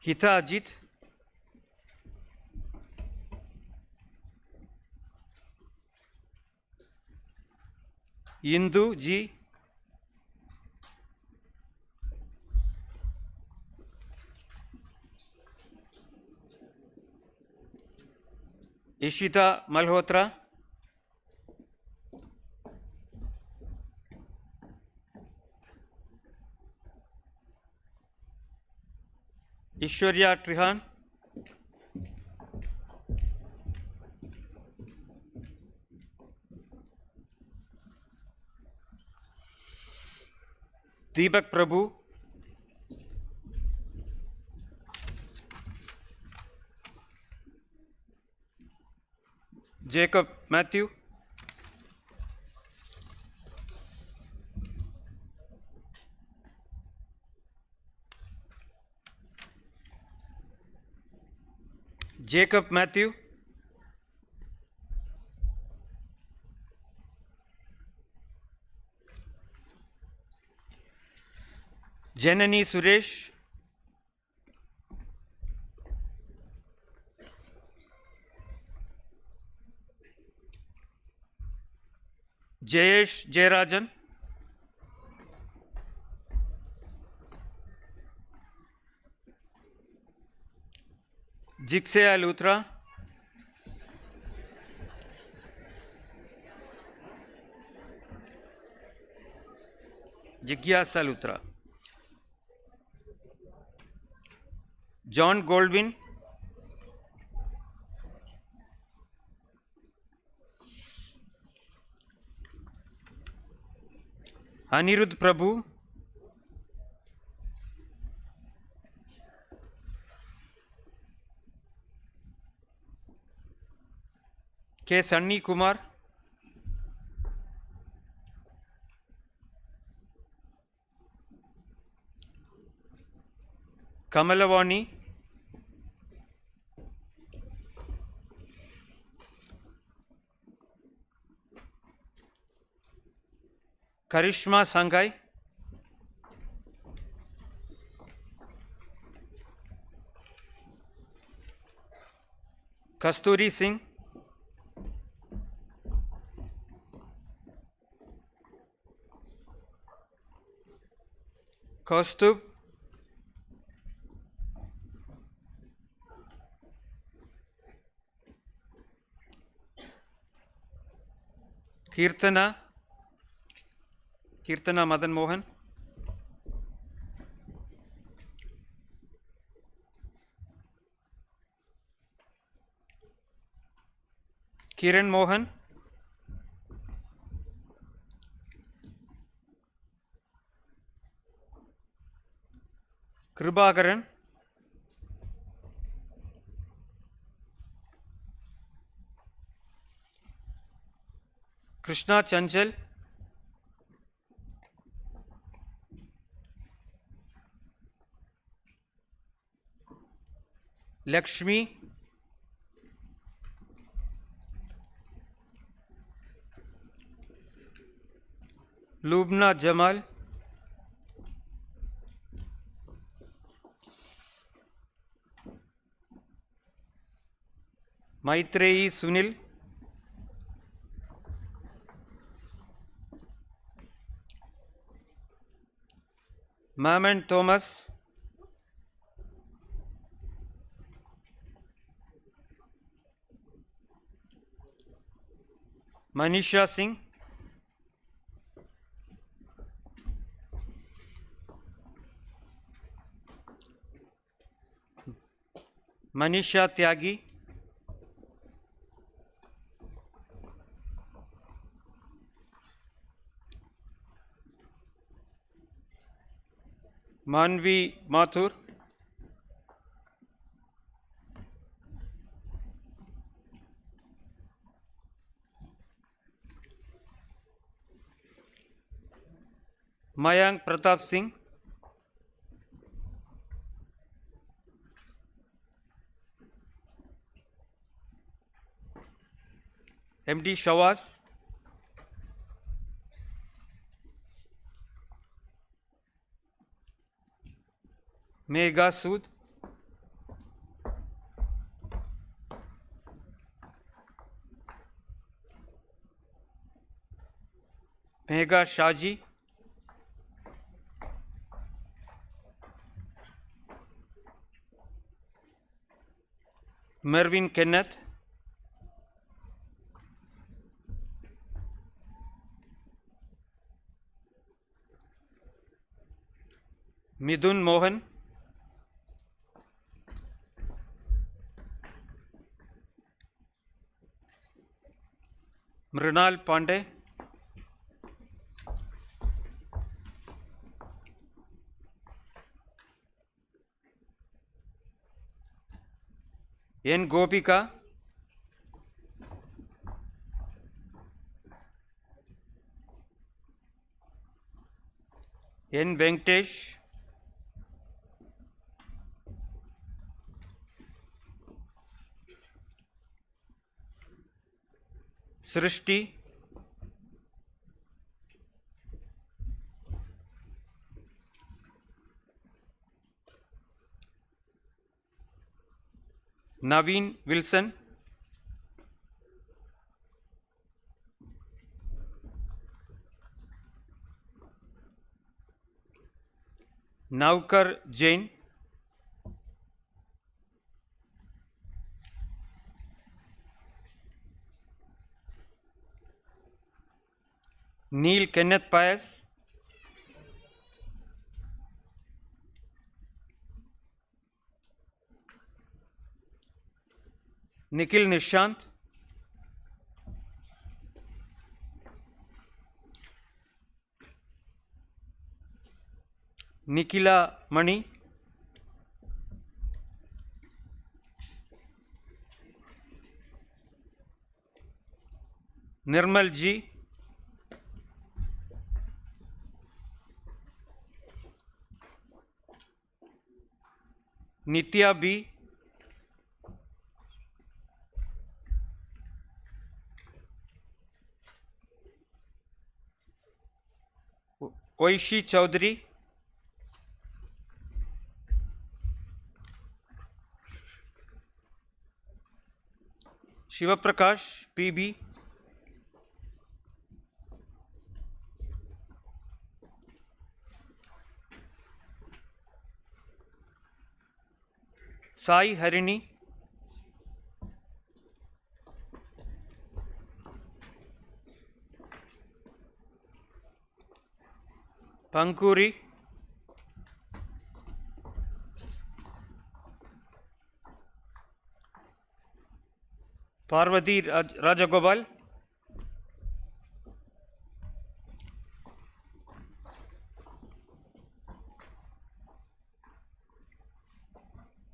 Hita Ajit, Indu Ji, Ishita Malhotra, Ishwarya Trihan, Deepak Prabhu, Jacob Matthew, Jacob Matthew, Janani Suresh, Jayesh Jayarajan, Jiksaya Luthra, Jigyasa Luthra, John Goldwyn, Anirudh Prabhu, K. Sunny Kumar, Kamalavani, Karishma Sanghai, Kasturi Singh, Kaustubh, Kirtana Madan Mohan, Kiran Mohan, Kribagaran, Krishna Chanchal, Lakshmi, Lubna Jamal, Maitreyi Sunil, Maman Thomas, Manisha Singh, Manisha Tyagi, Manvi Mathur, Mayank Pratap Singh, MD Shawaz, Megha Sood, Megha Shaji, Mervyn Kenneth, Midun Mohan, Mrinal Pandey, N. Gopika, N. Venkatesh, Srishti, Naveen Wilson, Naukar Jain, Neil Kenneth Pius, Nikhil Nishant, Nikhila Mani, Nirmal Ji, Nitya B, Oishi Chaudhary, Shivaprakash PB, Sai Harini, Pankuri, Parvati Rajagopal,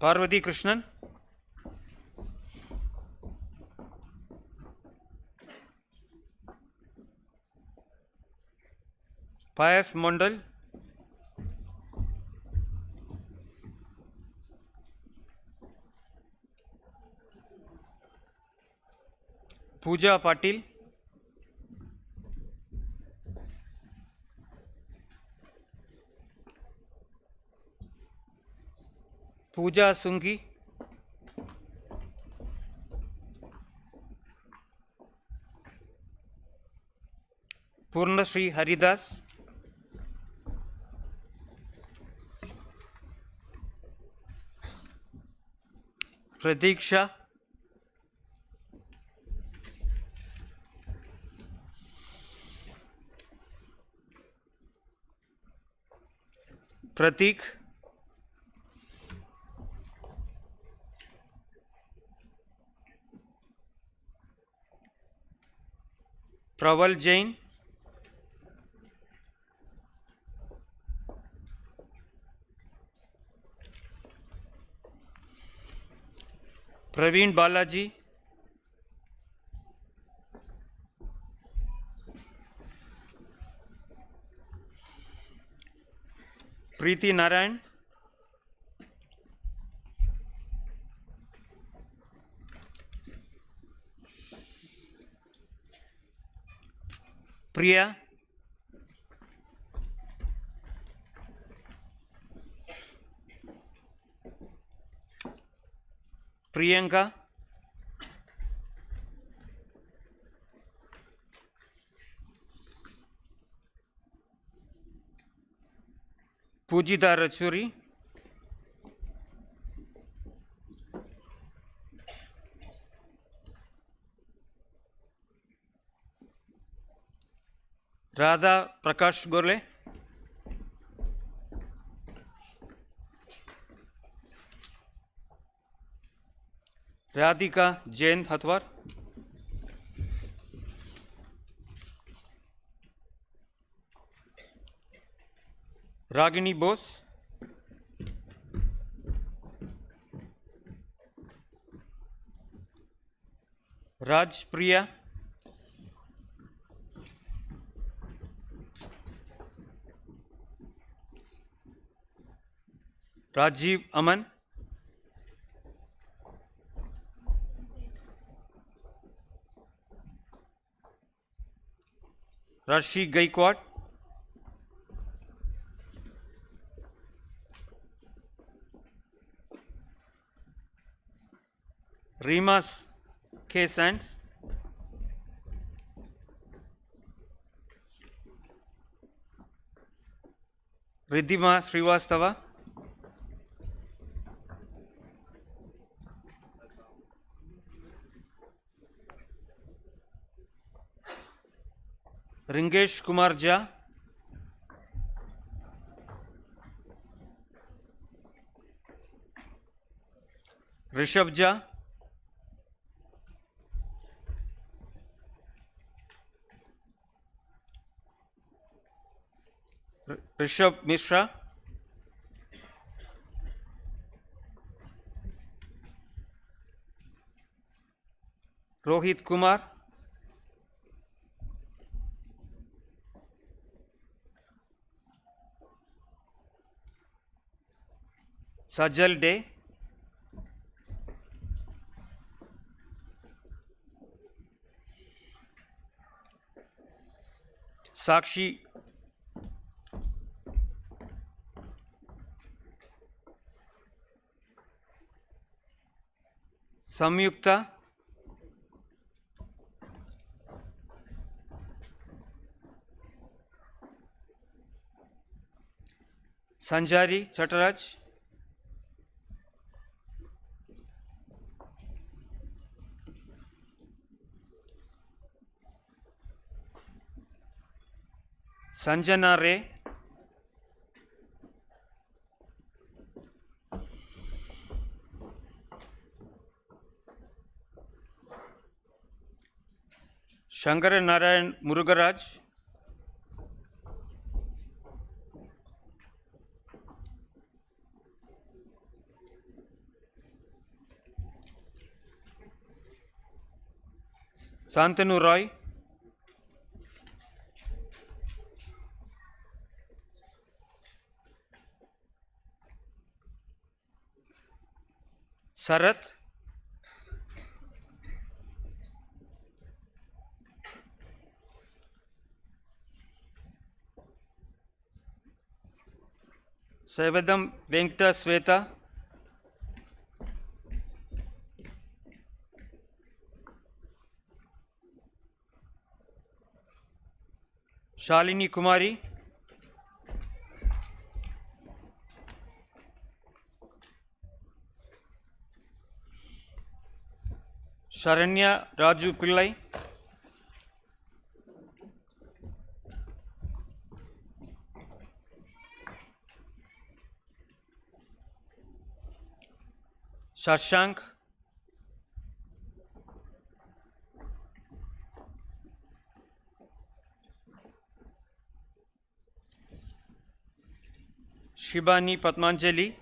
Parvati Krishnan, Payas Mondal, Pooja Patil, Pooja Sunghi, Purnashree Haridas, Pradiksha, Pratik, Praval Jain, Praveen Balaji, Preeti Narayan, Priya, Priyanka, Pujita Rachuri, Radha Prakash Gorle, Radhika Jain Hathwar, Ragini Bose, Raj Priya, Rajiv Aman, Rashi Gaikwad, Rimas K. Sands, Riddhima Srivastava, Ringesh Kumar Jha, Rishabh Jha, Rishabh Mishra, Rohit Kumar, Sajal Day, Sakshi Samyukta, Sanjari Chataraj, Sanjana Ray, Shankara Narayan Murugaraj, Santanu Roy, Sarath, Savedam Venkata Sweta, Shalini Kumari, Sharanya Raju Pillai, Shashank, Shibani Padmanjali,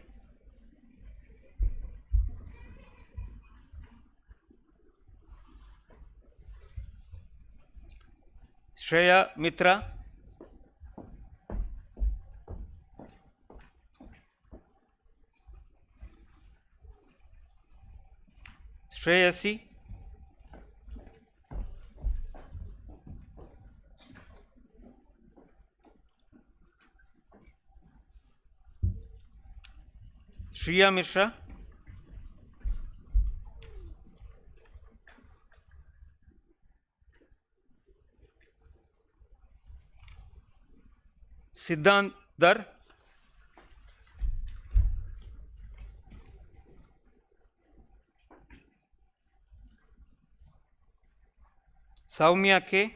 Shreya Mitra, Shreyasi, Shriya Mishra, Siddhant Dar, Saumya K,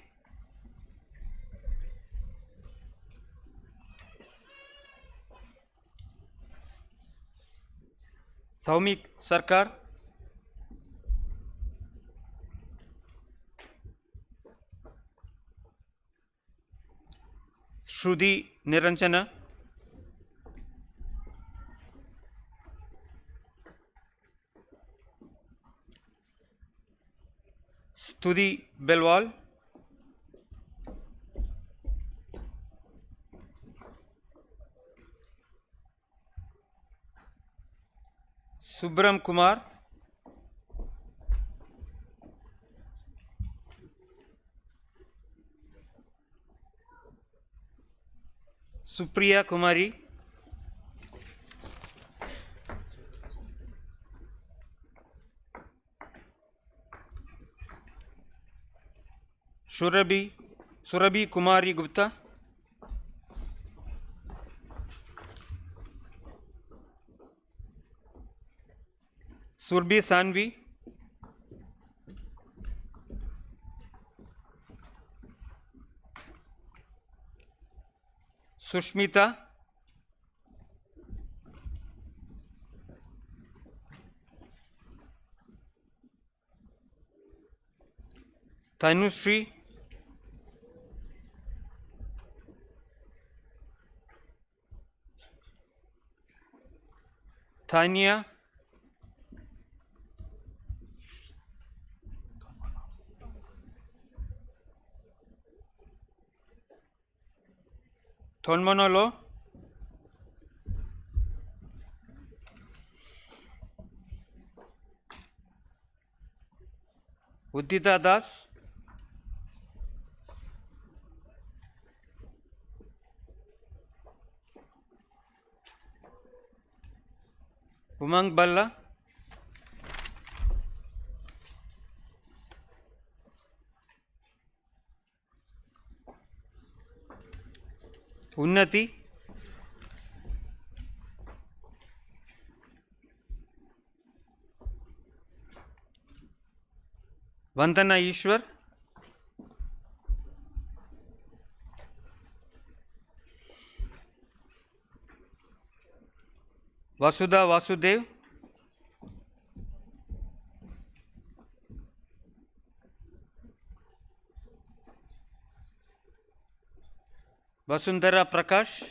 Saumik Sarkar, Shruti Niranjana, Studi Belwal, Subram Kumar, Supriya Kumari, Surabhi Kumari Gupta, Surbhi Sanvi, Sushmita, Tanushree, Tanya, Thonmanolo, Udita Das, Umang Balla, Unnati, Vandana Ishwar, Vasudha Vasudev, Vasundhara Prakash,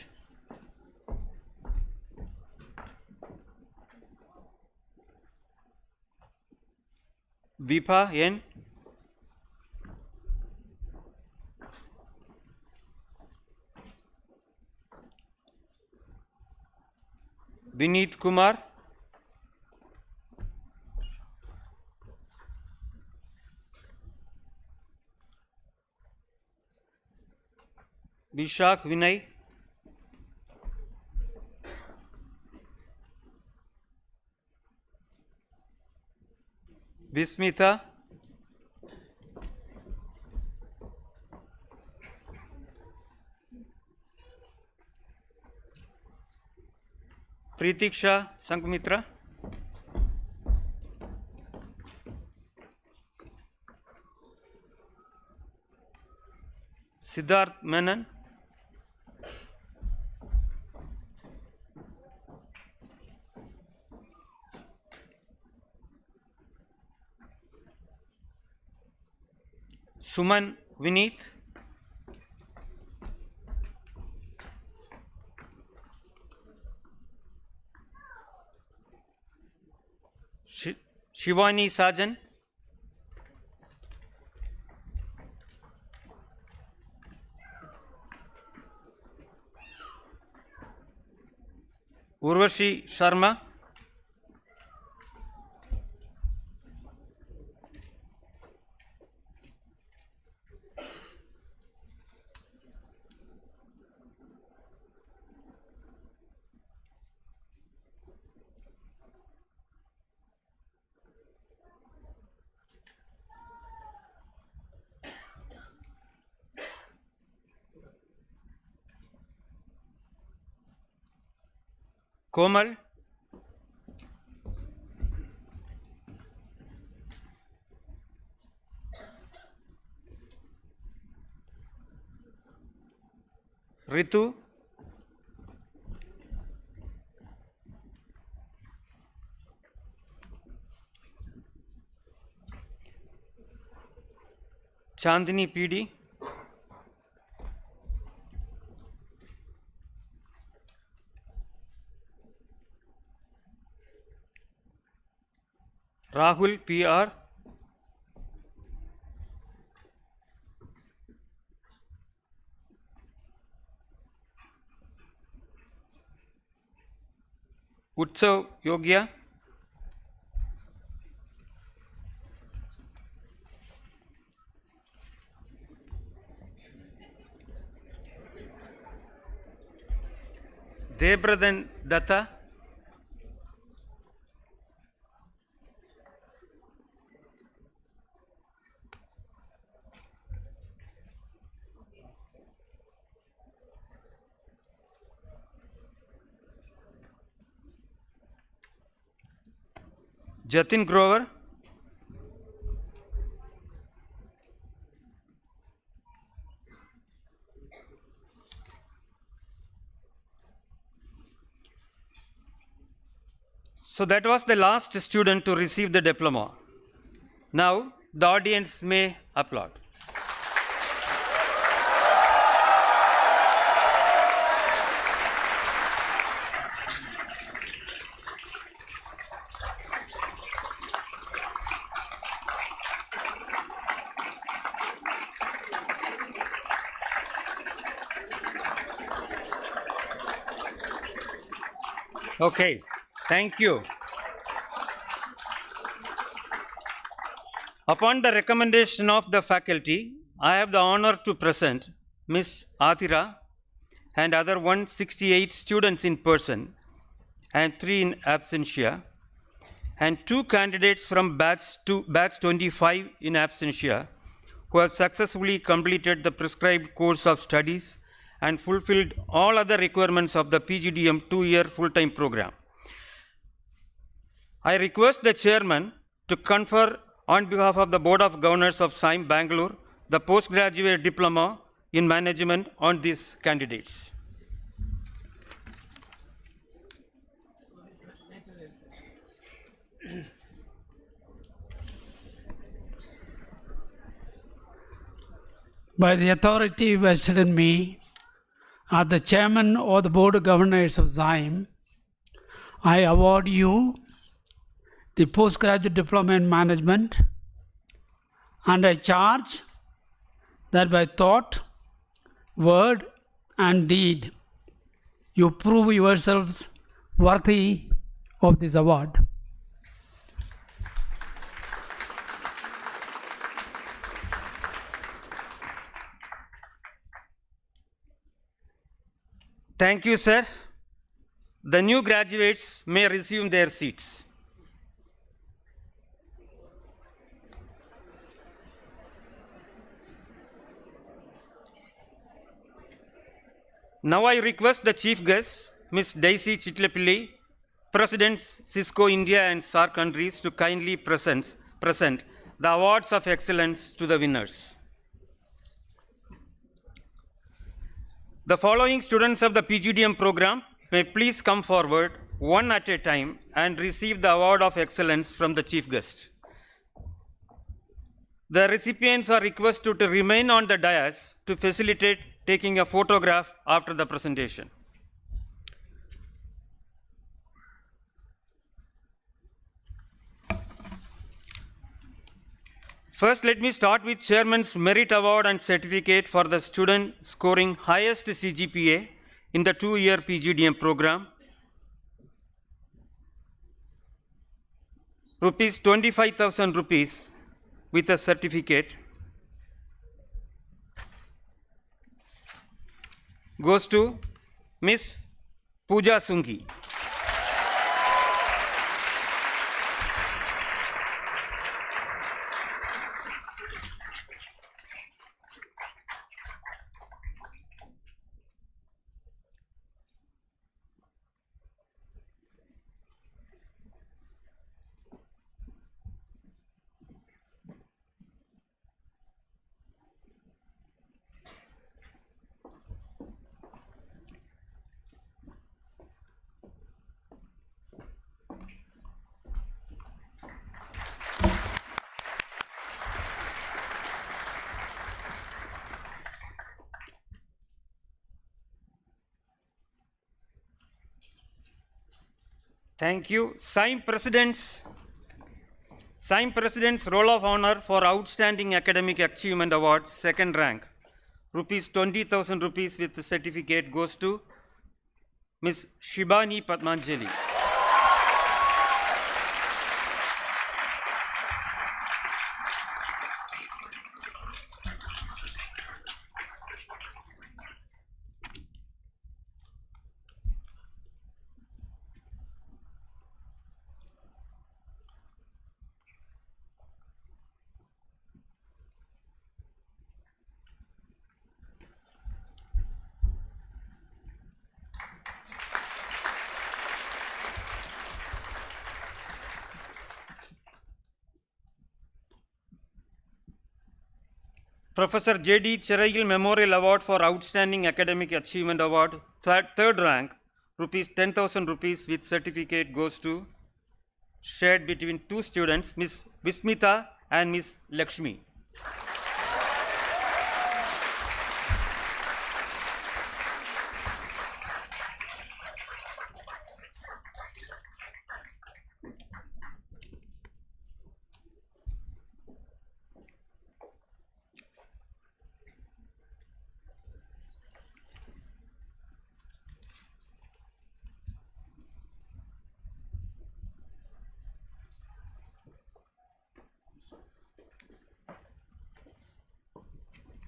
Vipa N, Vineet Kumar, Vishak Vinay, Vismita, Pritiksha Sanghmitra, Siddharth Menon, Suman Vineet, Shivani Sajan, Urvashi Sharma, Komal, Ritu, Chandini PD, Rahul PR, Utsav Yogya, Debradhan Datta, Jatin Grover, so that was the last student to receive the diploma. Now the audience may applaud. Okay, thank you. Upon the recommendation of the faculty, I have the honor to present Miss Atira and other 168 students in person and 3 in absentia, and 2 candidates from batch 25 in absentia who have successfully completed the prescribed course of studies and fulfilled all other requirements of the PGDM 2-year full-time program. I request the chairman to confer on behalf of the Board of Governors of Xime Bangalore the postgraduate diploma in management on these candidates. By the authority vested in me as the chairman of the Board of Governors of Xime, I award you the postgraduate diploma in management, and I charge that by thought, word, and deed, you prove yourselves worthy of this award. Thank you, sir. The new graduates may resume their seats. Now I request the chief guest, Ms. Daisy Chitlepilli, President Cisco India and SAARC countries, to kindly present the awards of excellence to the winners. The following students of the PGDM program may please come forward one at a time and receive the award of excellence from the chief guest. The recipients are requested to remain on the dais to facilitate taking a photograph after the presentation. First, let me start with Chairman's Merit Award and Certificate for the student scoring highest CGPA in the 2-year PGDM program. Rupees 25,000 rupees with a certificate goes to Miss Pooja Sunghi. Thank you. Xime President's Roll of Honor for Outstanding Academic Achievement Award, second rank. Rupees 20,000 rupees with the certificate goes to Ms. Shibani Padmanjali. Professor J.D. Cherayil Memorial Award for Outstanding Academic Achievement Award, third rank, rupees 10,000 rupees with certificate goes to, shared between two students, Ms. Vismita and Ms. Lakshmi.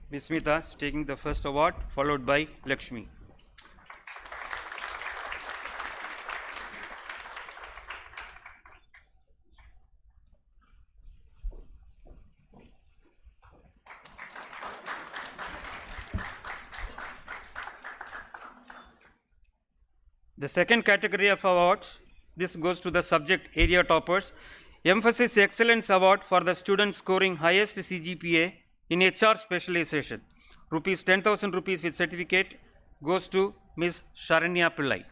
Vismita is taking the first award, followed by Lakshmi. The second category of awards, this goes to the subject area toppers. Emphasis Excellence Award for the students scoring highest CGPA in HR specialization. Rupees 10,000 rupees with certificate goes to Ms. Sharanya Pillai.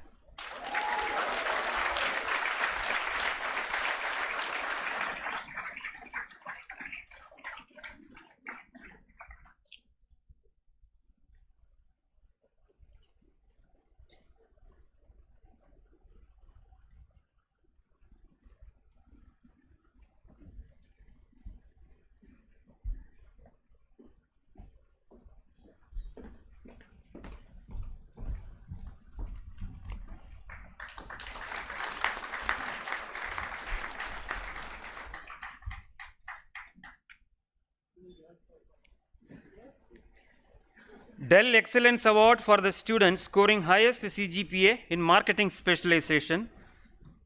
Dell Excellence Award for the students scoring highest CGPA in marketing specialization,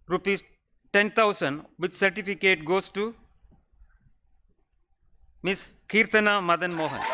rupees 10,000 with certificate goes to Ms. Kirtana Madan Mohan.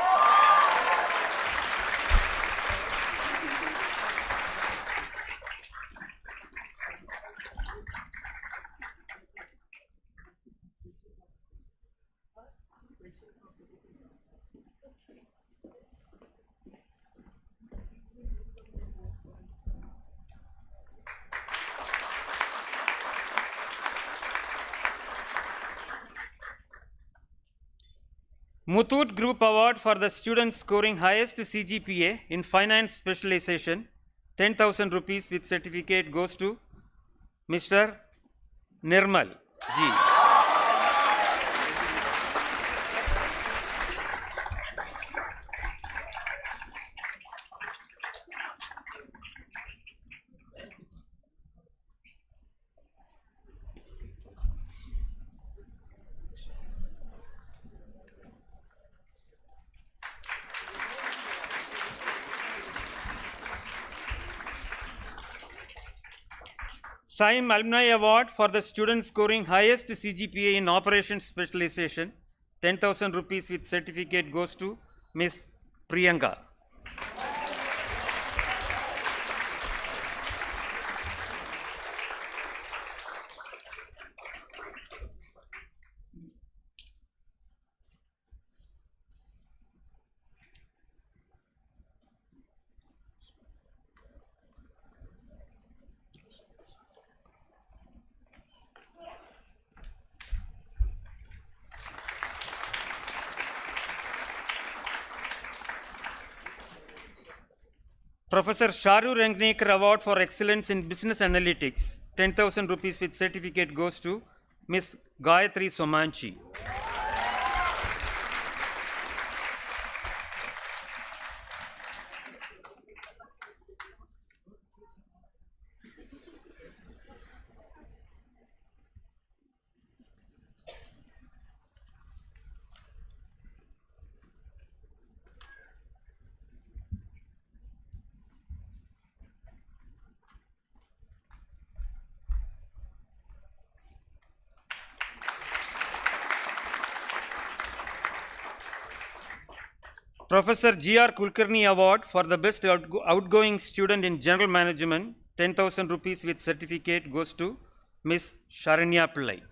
Muthoot Group Award for the students scoring highest CGPA in finance specialization, 10,000 rupees with certificate goes to Mr. Nirmal G. Xime Alumni Award for the students scoring highest CGPA in operations specialization, 10,000 rupees with certificate goes to Ms. Priyanka. Professor Sharu Rangnekar Award for Excellence in Business Analytics, 10,000 rupees with certificate goes to Miss Gayatri Somanchi. Professor G.R. Kulkarni Award for the best outgoing student in general management, 10,000 rupees with certificate goes to Miss Sharanya Pillai.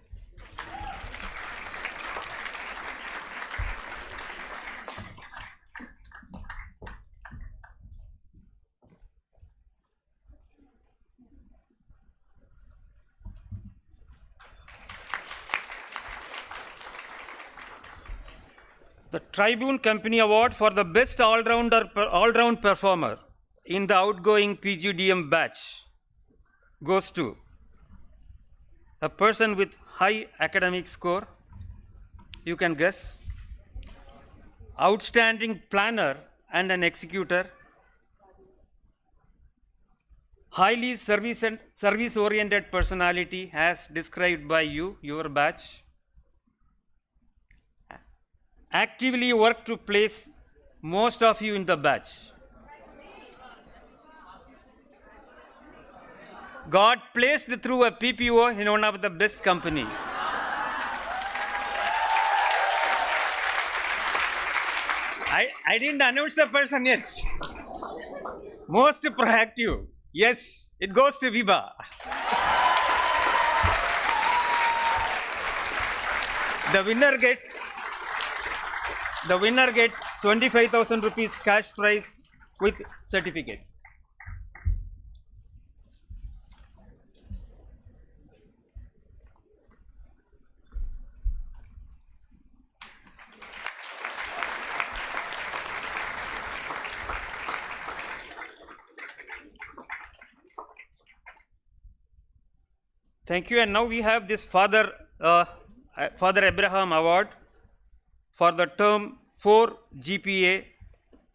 The Tribune Company Award for the best all-round performer in the outgoing PGDM batch goes to a person with high academic score, you can guess, outstanding planner and an executor, highly service-oriented personality as described by you, your batch, actively work to place most of you in the batch. God placed through a PPO in one of the best company. I didn't announce the person yet. Most proactive. Yes, it goes to Viva. The winner get 25,000 rupees cash prize with certificate. Thank you. And now we have this Father Abraham Award for the term 4 GPA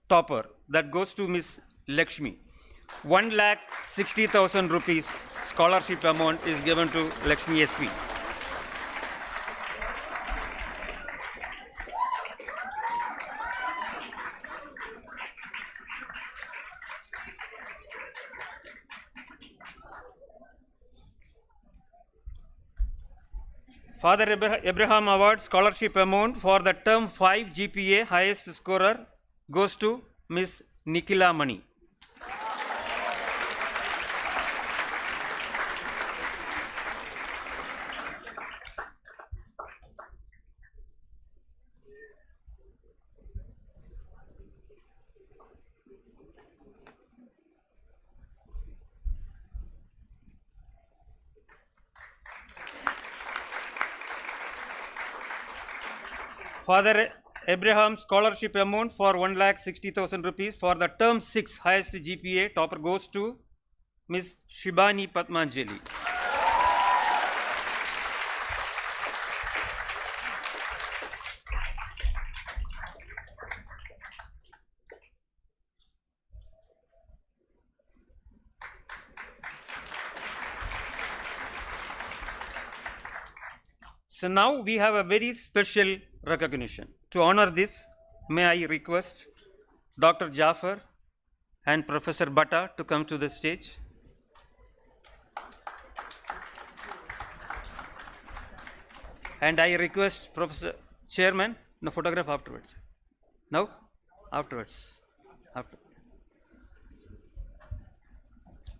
topper that goes to Miss Lakshmi. 1,60,000 rupees scholarship amount is given to Lakshmi SV. Father Abraham Award scholarship amount for the term 5 GPA highest scorer goes to Miss Nikila Mani. Father Abraham scholarship amount for 1,60,000 rupees for the term 6 highest GPA topper goes to Miss Shibani Patmanjali. So now we have a very special recognition. To honor this, may I request Dr. Jaffer and Professor Bhatta to come to the stage. And I request Professor Chairman, the photograph afterwards. No? Afterwards.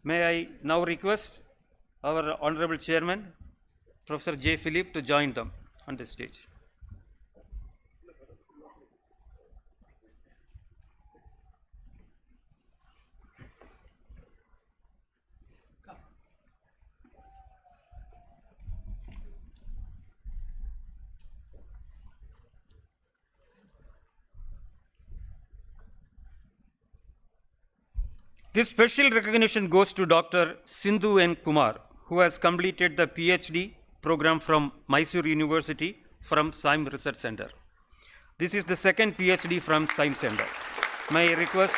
May I now request our Honorable Chairman, Professor J. Philip, to join them on the stage. This special recognition goes to Dr. Sindhu N. Kumar, who has completed the PhD program from Mysore University from Xime Research Center. This is the second PhD from Xime Center. May I request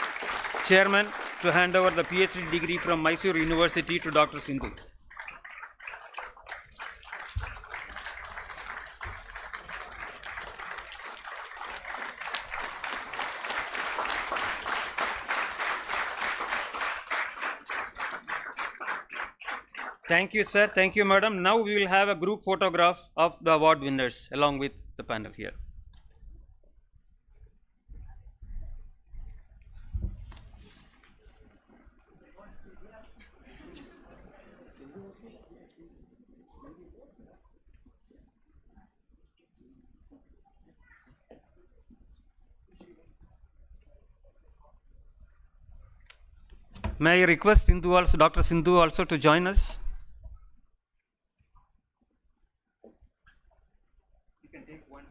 Chairman to hand over the PhD degree from Mysore University to Dr. Sindhu. Thank you, sir. Thank you, madam. Now we will have a group photograph of the award winners along with the panel here. May I request Sindhu also, Dr. Sindhu also to join us? You can take one.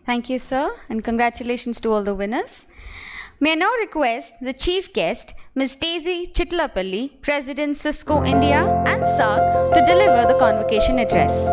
Thank you, sir, and congratulations to all the winners. May I now request the chief guest, Ms. Daisy Chitlapalli, President Cisco India and SARC, to deliver the convocation address.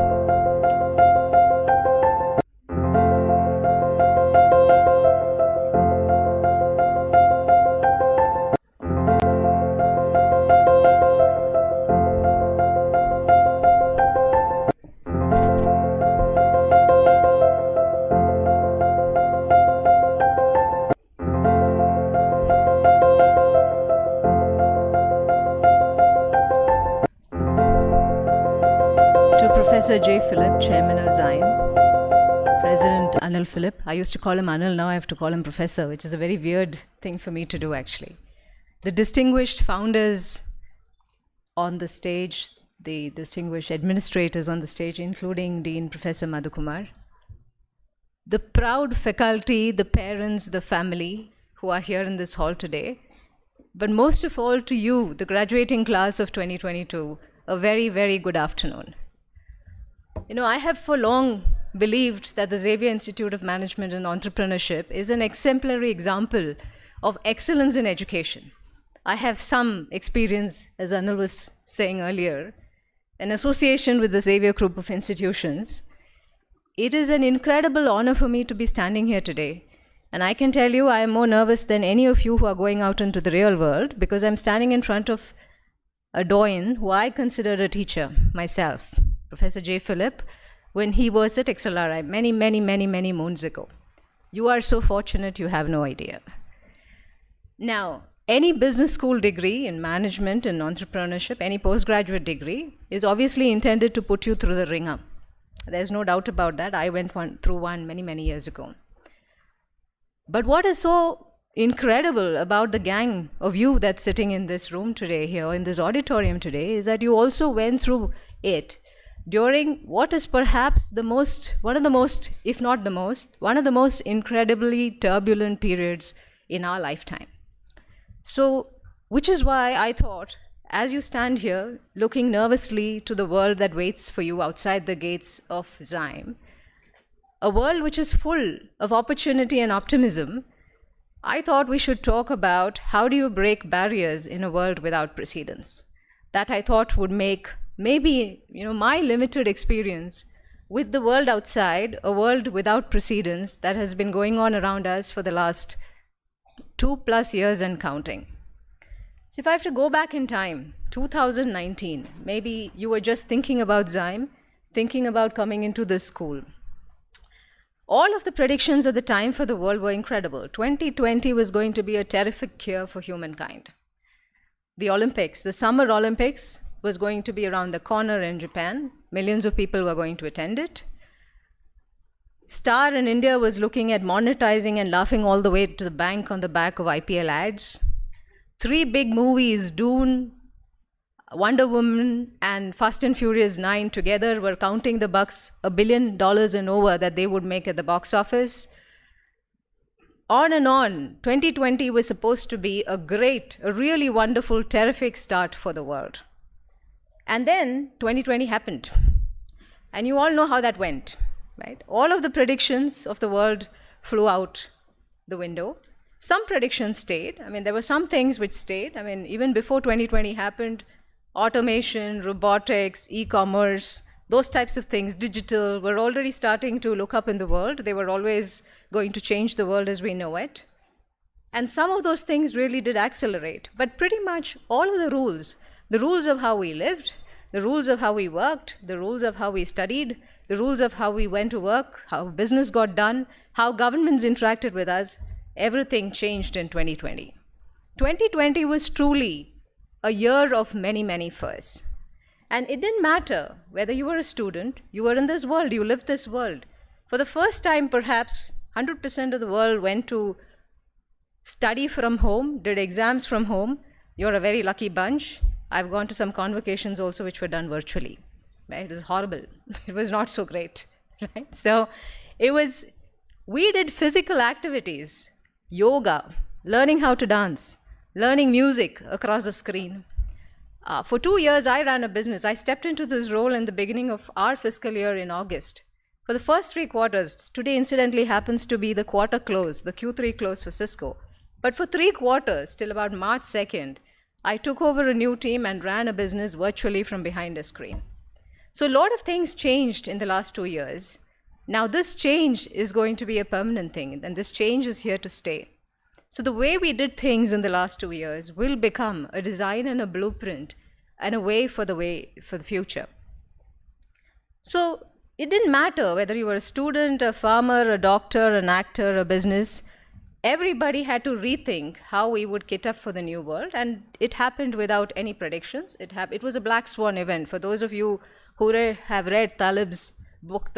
Professor J. Philip, Chairman of Xime, President Anil Philip. I used to call him Anil, now I have to call him Professor, which is a very weird thing for me to do actually. The distinguished founders on the stage, the distinguished administrators on the stage, including Dean Professor Madhukumar, the proud faculty, the parents, the family who are here in this hall today, but most of all to you, the graduating class of 2022, a very, very good afternoon. You know, I have for long believed that the Xavier Institute of Management and Entrepreneurship is an exemplary example of excellence in education. I have some experience, as Anil was saying earlier, an association with the Xavier group of institutions. It is an incredible honor for me to be standing here today. And I can tell you I am more nervous than any of you who are going out into the real world, because I'm standing in front of a doyen who I consider a teacher myself, Professor J. Philip, when he was at XLRI many moons ago. You are so fortunate, you have no idea. Now, any business school degree in management and entrepreneurship, any postgraduate degree, is obviously intended to put you through the ringer. There's no doubt about that. I went through one many years ago. But what is so incredible about the gang of you that's sitting in this room today, here in this auditorium today, is that you also went through it during what is perhaps one of the most incredibly turbulent periods in our lifetime. So, which is why I thought, as you stand here looking nervously to the world that waits for you outside the gates of Xime, a world which is full of opportunity and optimism, I thought we should talk about how do you break barriers in a world without precedents. That I thought would make maybe, my limited experience with the world outside, a world without precedents that has been going on around us for the last 2+ years and counting. So if I have to go back in time, 2019, maybe you were just thinking about Xime, thinking about coming into this school. All of the predictions at the time for the world were incredible. 2020 was going to be a terrific year for humankind. The Olympics, the Summer Olympics, was going to be around the corner in Japan. Millions of people were going to attend it. Star in India was looking at monetizing and laughing all the way to the bank on the back of IPL ads. 3 big movies, Dune, Wonder Woman, and Fast and Furious 9 together were counting the bucks, $1 billion and over that they would make at the box office. On and on, 2020 was supposed to be a really wonderful, terrific start for the world. And then 2020 happened. And you all know how that went, right? All of the predictions of the world flew out the window. Some predictions stayed. There were some things which stayed. Even before 2020 happened, automation, robotics, e-commerce, those types of things, digital, were already starting to look up in the world. They were always going to change the world as we know it. And some of those things really did accelerate. But pretty much all of the rules of how we lived, the rules of how we worked, the rules of how we studied, the rules of how we went to work, how business got done, how governments interacted with us, everything changed in 2020. 2020 was truly a year of many, many firsts. And it didn't matter whether you were a student, you were in this world, you lived this world. For the first time, perhaps 100% of the world went to study from home, did exams from home. You're a very lucky bunch. I've gone to some convocations also which were done virtually. Right? It was horrible. It was not so great. Right? So we did physical activities, yoga, learning how to dance, learning music across the screen. For 2 years, I ran a business. I stepped into this role in the beginning of our fiscal year in August. For the first 3 quarters, today incidentally happens to be the quarter close, the Q3 close for Cisco. But for 3 quarters, till about March 2nd, I took over a new team and ran a business virtually from behind a screen. So a lot of things changed in the last 2 years. Now this change is going to be a permanent thing, and this change is here to stay. So the way we did things in the last 2 years will become a design and a blueprint and a way for the future. So it didn't matter whether you were a student, a farmer, a doctor, an actor, a business. Everybody had to rethink how we would kit up for the new world, and it happened without any predictions. It was a black swan event. For those of you who have read Talib's book,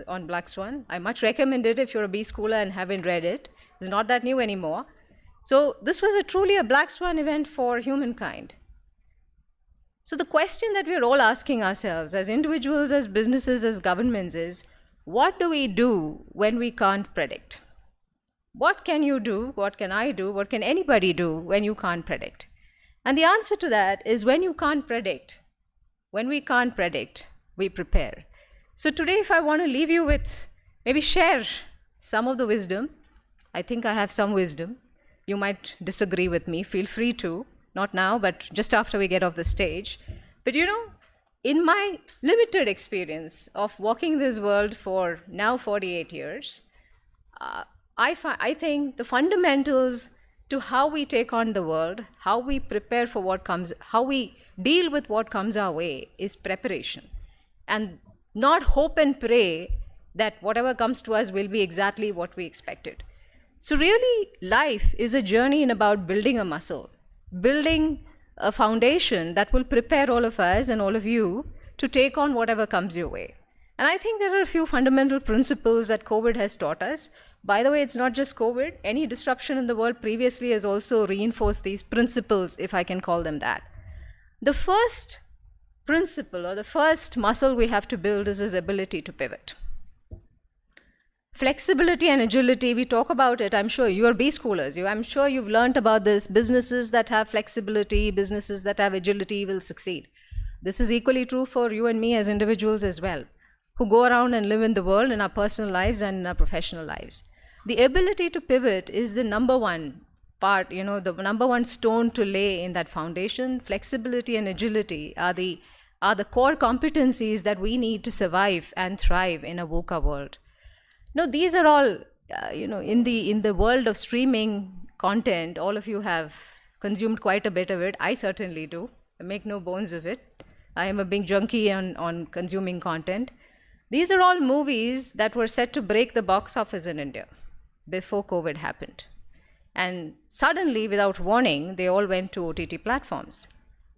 on Black Swan, I much recommend it if you're a B schooler and haven't read it. It's not that new anymore. So this was truly a black swan event for humankind. So the question that we're all asking ourselves as individuals, as businesses, as governments is, what do we do when we can't predict? What can you do? What can I do? What can anybody do when you can't predict? And the answer to that is when we can't predict, we prepare. So today, if I want to leave you with, maybe share some of the wisdom, I think I have some wisdom. You might disagree with me, feel free to, not now, but just after we get off the stage. But in my limited experience of walking this world for now 48 years, I think the fundamentals to how we take on the world, how we prepare for what comes, how we deal with what comes our way is preparation. And not hope and pray that whatever comes to us will be exactly what we expected. So really, life is a journey in about building a muscle, building a foundation that will prepare all of us and all of you to take on whatever comes your way. And I think there are a few fundamental principles that COVID has taught us. By the way, it's not just COVID. Any disruption in the world previously has also reinforced these principles, if I can call them that. The first principle or the first muscle we have to build is this ability to pivot. Flexibility and agility, we talk about it. I'm sure you are B schoolers. I'm sure you've learned about this. Businesses that have flexibility, businesses that have agility will succeed. This is equally true for you and me as individuals as well, who go around and live in the world in our personal lives and in our professional lives. the ability to pivot is the number one part, the number one stone to lay in that foundation. Flexibility and agility are the core competencies that we need to survive and thrive in a VUCA world. Now, these are all, in the world of streaming content, all of you have consumed quite a bit of it. I certainly do. I make no bones of it. I am a big junkie on consuming content. These are all movies that were set to break the box office in India before COVID happened. And suddenly, without warning, they all went to OTT platforms.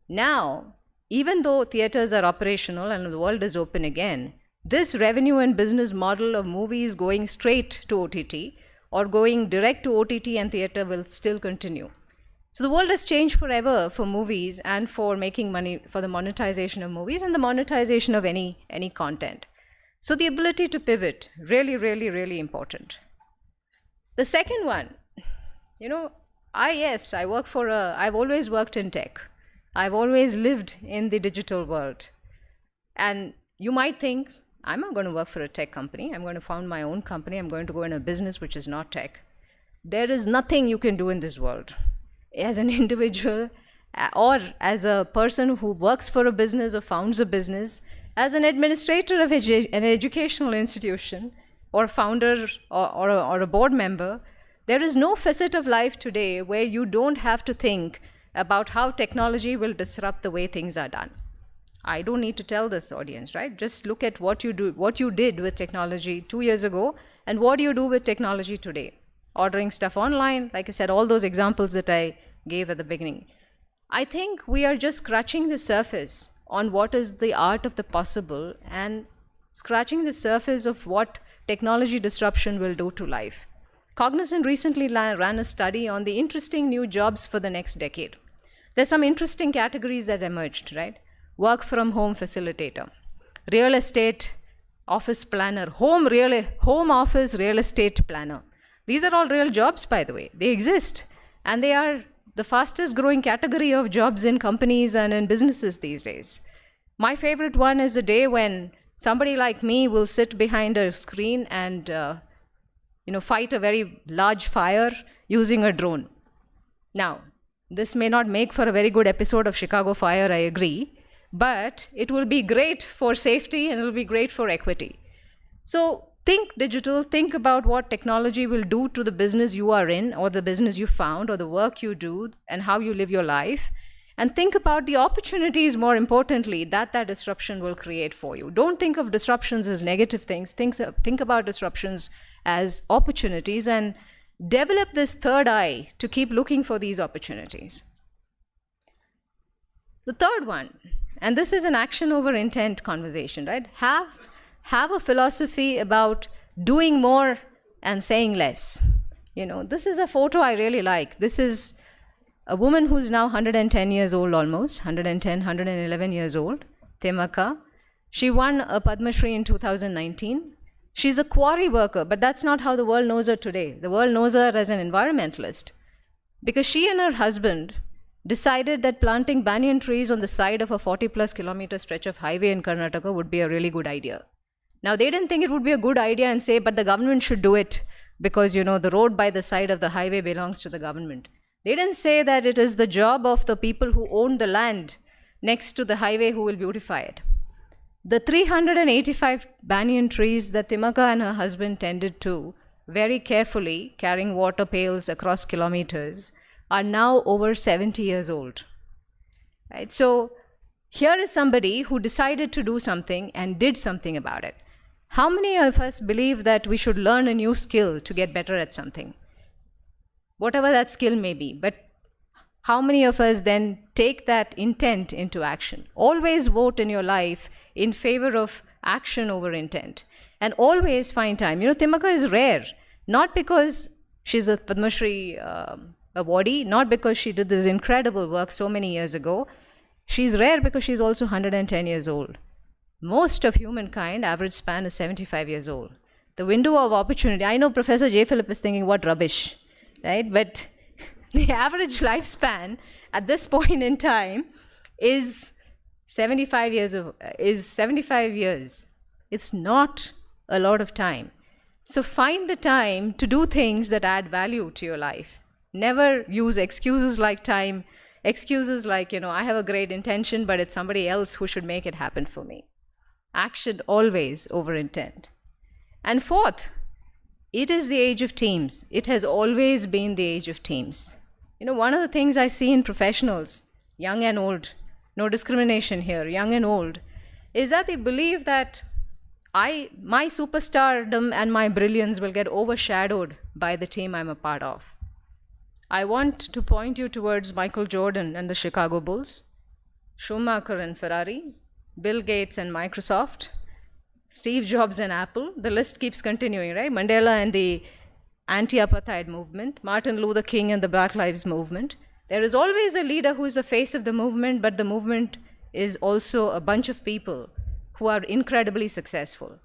Now, even though theaters are operational and the world is open again, this revenue and business model of movies going straight to OTT or going direct to OTT and theater will still continue. So the world has changed forever for movies and for making money, for the monetization of movies and the monetization of any content. So the ability to pivot, really, really, really important. The second one, I've always worked in tech. I've always lived in the digital world. And you might think, I'm not going to work for a tech company. I'm going to found my own company. I'm going to go in a business which is not tech. There is nothing you can do in this world as an individual or as a person who works for a business or founds a business, as an administrator of an educational institution or a founder or a board member. There is no facet of life today where you don't have to think about how technology will disrupt the way things are done. I don't need to tell this audience, right? Just look at what you did with technology 2 years ago and what do you do with technology today. Ordering stuff online, like I said, all those examples that I gave at the beginning. I think we are just scratching the surface on what is the art of the possible and scratching the surface of what technology disruption will do to life. Cognizant recently ran a study on the interesting new jobs for the next decade. There's some interesting categories that emerged, right? Work from home facilitator, real estate office planner, home office real estate planner. These are all real jobs, by the way. They exist. And they are the fastest growing category of jobs in companies and in businesses these days. My favorite one is the day when somebody like me will sit behind a screen and fight a very large fire using a drone. Now, this may not make for a very good episode of Chicago Fire, I agree, but it will be great for safety and it will be great for equity. So think digital, think about what technology will do to the business you are in or the business you found or the work you do and how you live your life. And think about the opportunities, more importantly, that disruption will create for you. Don't think of disruptions as negative things. Think about disruptions as opportunities and develop this third eye to keep looking for these opportunities. The third one, and this is an action over intent conversation, right? Have a philosophy about doing more and saying less. This is a photo I really like. This is a woman who's now 110 years old almost, 111 years old, Timaka. She won a Padma Shri in 2019. She's a quarry worker, but that's not how the world knows her today. The world knows her as an environmentalist because she and her husband decided that planting banyan trees on the side of a 40-plus kilometer stretch of highway in Karnataka would be a really good idea. Now, they didn't think it would be a good idea and say, but the government should do it because, the road by the side of the highway belongs to the government. They didn't say that it is the job of the people who own the land next to the highway who will beautify it. The 385 banyan trees that Timaka and her husband tended to very carefully, carrying water pails across kilometers, are now over 70 years old. Right? So here is somebody who decided to do something and did something about it. How many of us believe that we should learn a new skill to get better at something? Whatever that skill may be. But how many of us then take that intent into action? Always vote in your life in favor of action over intent. And always find time. Timaka is rare. Not because she's a Padma Shri awardee, not because she did this incredible work so many years ago. She's rare because she's also 110 years old. Most of humankind, average span is 75 years old. The window of opportunity, I know Professor J. Philip is thinking, what rubbish, right? But the average lifespan at this point in time is 75 years. It's not a lot of time. So find the time to do things that add value to your life. Never use excuses like time, excuses like, I have a great intention, but it's somebody else who should make it happen for me. Action always over intent. And fourth, it is the age of teams. It has always been the age of teams. One of the things I see in professionals, young and old, no discrimination here, young and old, is that they believe that my superstardom and my brilliance will get overshadowed by the team I'm a part of. I want to point you towards Michael Jordan and the Chicago Bulls, Schumacher and Ferrari, Bill Gates and Microsoft, Steve Jobs and Apple. The list keeps continuing, right? Mandela and the anti-apartheid movement, Martin Luther King and the Black Lives Movement. There is always a leader who is the face of the movement, but the movement is also a bunch of people who are incredibly successful.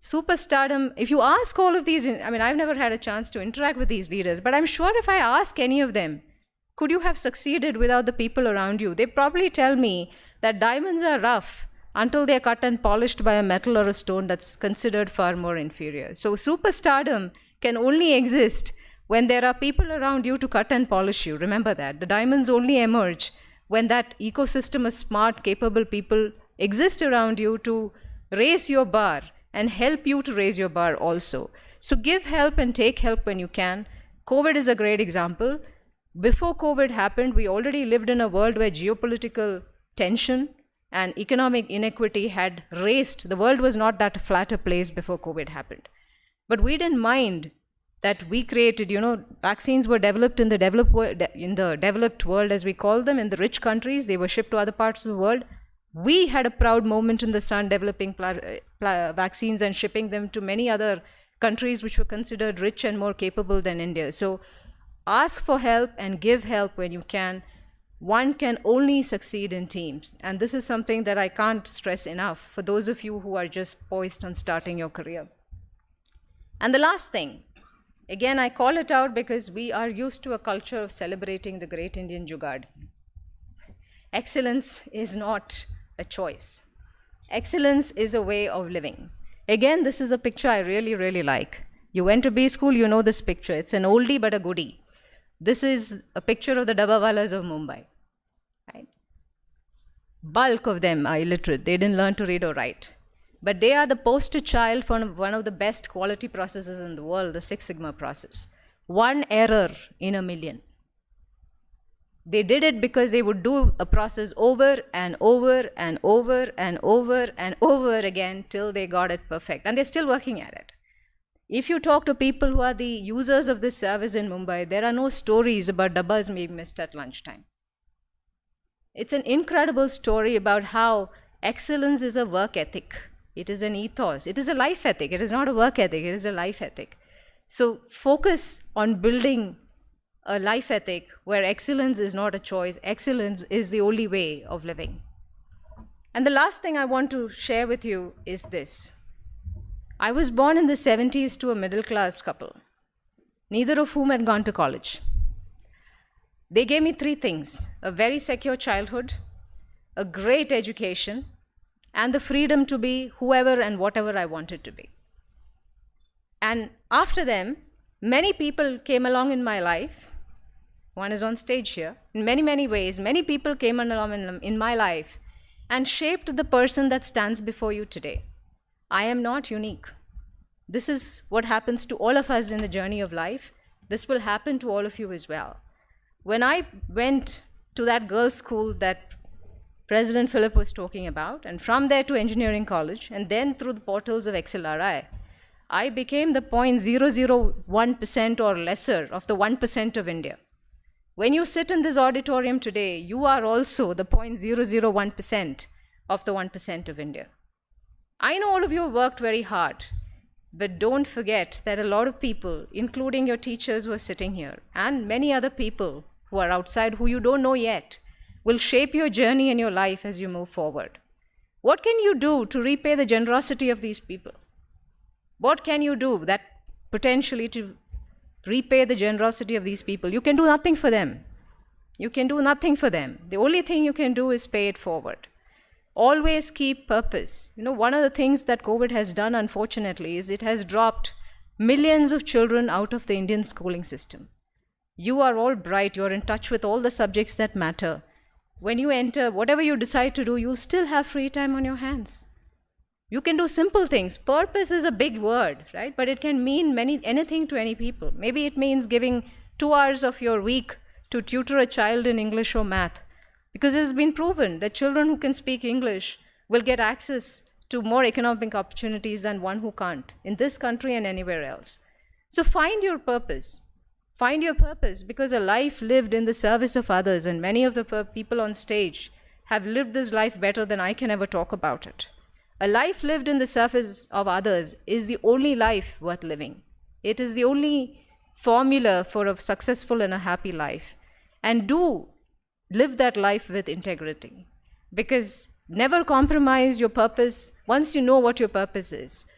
Superstardom, if you ask all of these, I've never had a chance to interact with these leaders, but I'm sure if I ask any of them, could you have succeeded without the people around you? They probably tell me that diamonds are rough until they're cut and polished by a metal or a stone that's considered far more inferior. So superstardom can only exist when there are people around you to cut and polish you. Remember that. The diamonds only emerge when that ecosystem of smart, capable people exist around you to raise your bar and help you to raise your bar also. So give help and take help when you can. COVID is a great example. Before COVID happened, we already lived in a world where geopolitical tension and economic inequity had raced. The world was not that flatter place before COVID happened. But we didn't mind that we created, vaccines were developed in the developed world, as we call them, in the rich countries. They were shipped to other parts of the world. We had a proud moment in the sun developing vaccines and shipping them to many other countries which were considered rich and more capable than India. So ask for help and give help when you can. One can only succeed in teams. And this is something that I can't stress enough for those of you who are just poised on starting your career. And the last thing, again, I call it out because we are used to a culture of celebrating the great Indian Jugaad. Excellence is not a choice. Excellence is a way of living. Again, this is a picture I really, really like. You went to B school, you know this picture. It's an oldie but a goodie. This is a picture of the Dabbawalas of Mumbai. Right? Bulk of them are illiterate. They didn't learn to read or write. But they are the poster child for one of the best quality processes in the world, the Six Sigma process. One error in a million. They did it because they would do a process over and over and over and over and over again till they got it perfect. And they're still working at it. If you talk to people who are the users of this service in Mumbai, there are no stories about dabbas being missed at lunchtime. It's an incredible story about how excellence is a work ethic. It is an ethos. It is a life ethic. It is not a work ethic. It is a life ethic. So focus on building a life ethic where excellence is not a choice. Excellence is the only way of living. And the last thing I want to share with you is this. I was born in the 70s to a middle-class couple, neither of whom had gone to college. They gave me three things: a very secure childhood, a great education, and the freedom to be whoever and whatever I wanted to be. And after them, many people came along in my life. One is on stage here. In many, many ways, many people came along in my life and shaped the person that stands before you today. I am not unique. This is what happens to all of us in the journey of life. This will happen to all of you as well. When I went to that girls' school that President Philip was talking about, and from there to engineering college, and then through the portals of XLRI, I became the 0.001% or lesser of the 1% of India. When you sit in this auditorium today, you are also the 0.001% of the 1% of India. I know all of you have worked very hard, but don't forget that a lot of people, including your teachers who are sitting here, and many other people who are outside who you don't know yet, will shape your journey in your life as you move forward. What can you do to repay the generosity of these people? What can you do that potentially to repay the generosity of these people? You can do nothing for them. You can do nothing for them. The only thing you can do is pay it forward. Always keep purpose. One of the things that COVID has done, unfortunately, is it has dropped millions of children out of the Indian schooling system. You are all bright, you're in touch with all the subjects that matter. When you enter, whatever you decide to do, you'll still have free time on your hands. You can do simple things. Purpose is a big word, right? But it can mean anything to any people. Maybe it means giving 2 hours of your week to tutor a child in English or math. Because it has been proven that children who can speak English will get access to more economic opportunities than one who can't, in this country and anywhere else. So find your purpose. Find your purpose, because a life lived in the service of others, and many of the people on stage have lived this life better than I can ever talk about it. A life lived in the service of others is the only life worth living. It is the only formula for a successful and a happy life. And do live that life with integrity, because never compromise your purpose once you know what your purpose is.